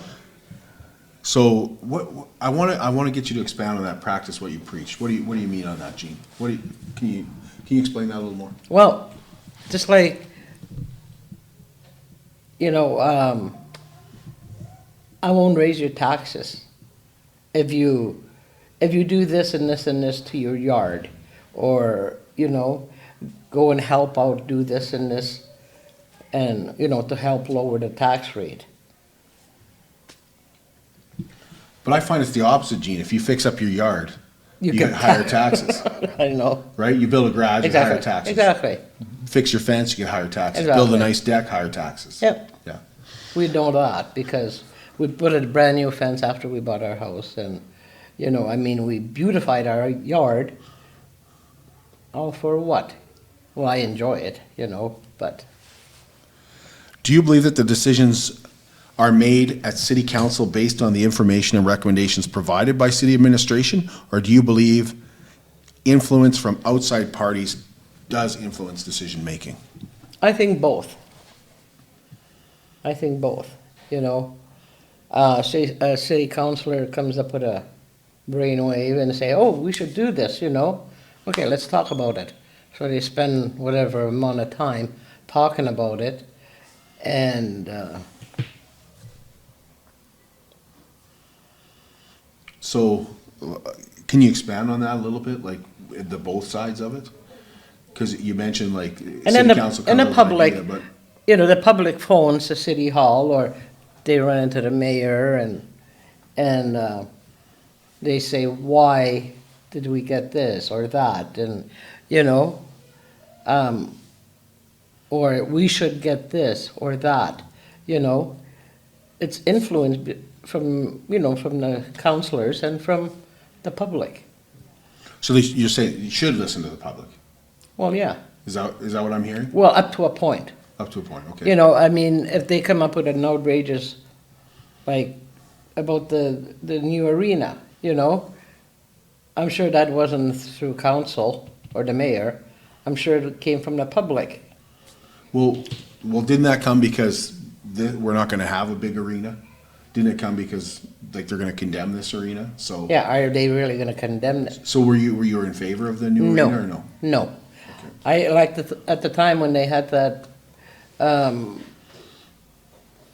So what I want to get you to expand on that practice, what you preach. What do you mean on that, Jean? Can you explain that a little more? Well, just like, you know, I won't raise your taxes if you do this and this and this to your yard, or, you know, go and help out, do this and this, and, you know, to help lower the tax rate. But I find it's the opposite, Gene. If you fix up your yard, you get get higher taxes. I know. Right? You build a garage, you get higher taxes. Exactly. Fix your fence, you get higher taxes. Exactly. Build a nice deck, higher taxes. Yep. Yeah. We know that because we put a brand new fence after we bought our house, and, you know, I mean, we beautified our yard. All for what? Well, I enjoy it, you know, but Do you believe that the decisions are made at city council based on the information and recommendations provided by city administration, or do you believe influence from outside parties does influence decision making? I think both. You know, say a city councilor comes up with a brainwave and say, "Oh, we should do this," you know. Okay, let's talk about it. So they spend whatever amount of time talking about it, and So, can you expand on that a little bit? Like, the both sides of it? Because you mentioned like And city then council and the comes up with an public, idea, but the public phones the city hall, or they run into the mayor and they say, why did we get this or that? And, or we should get this or that, It's influenced from the councillors and from the public. so you're saying you should listen to the public? Well, yeah. Is that what I'm hearing? Well, up to a point. Up to a point, okay. If they come up with an outrageous, about the new arena, I'm sure that wasn't through council or the mayor. I'm sure it came from the public. Well, didn't that come because we're not going to have a big arena? Didn't it come because they're going to condemn this arena? So Yeah, are they really going to condemn it? So were you in favor of the new arena or no? No. I liked it at the time when they had that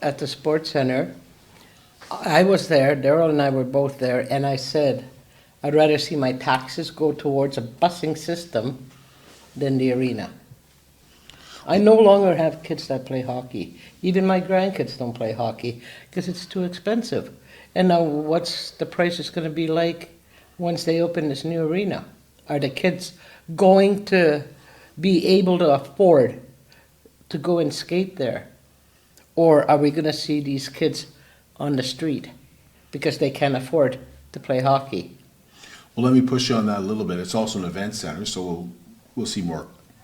at the sports center. I was there, Daryl and I were both there, and I said, I'd rather see my taxes go towards a busing system than the arena. I no longer have kids that play hockey. Even my grandkids don't play hockey because it's too expensive. And now what's the price is going to be like once they open this new arena? Are the kids going to be able to afford to go and skate there? Or are we going to see these kids on the street because they can't afford to play hockey? Well, let me push you on that a little bit. It's also an event center, so we'll see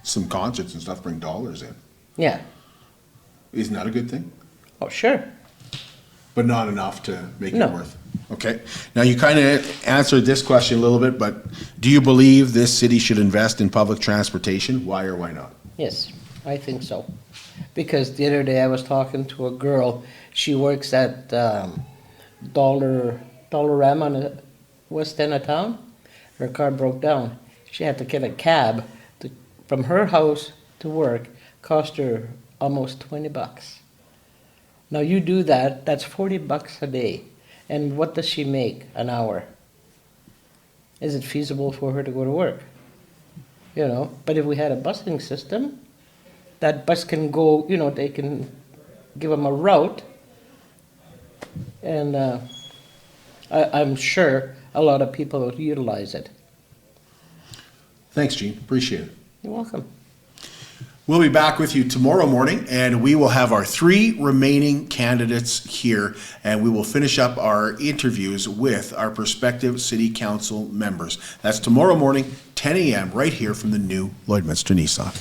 some concerts and stuff bring dollars in. Yeah. Isn't that a good thing? Oh, sure. But not enough to make No. it worth. Okay. Now, you kind of answered this question a little bit, but do you believe this city should invest in public transportation? Why or why not? Yes, I think so. Because the other day I was talking to a girl. She works at Dollarama on the west end of town. Her car broke down. She had to get a cab from her house to work. Cost her almost $20. Now you do that, that's $40 a day. And what does she make an hour? Is it feasible for her to go to work? But if we had a busing system, that bus can go, they can give them a route. And I'm sure a lot of people would utilize it. Thanks, Gene. Appreciate it. You're welcome. We'll be back with you tomorrow morning, and we will have our 3 remaining candidates here, and we will finish up our interviews with our prospective city council members. That's tomorrow morning, 10 a.m., right here from the new Lloydminster Nissan.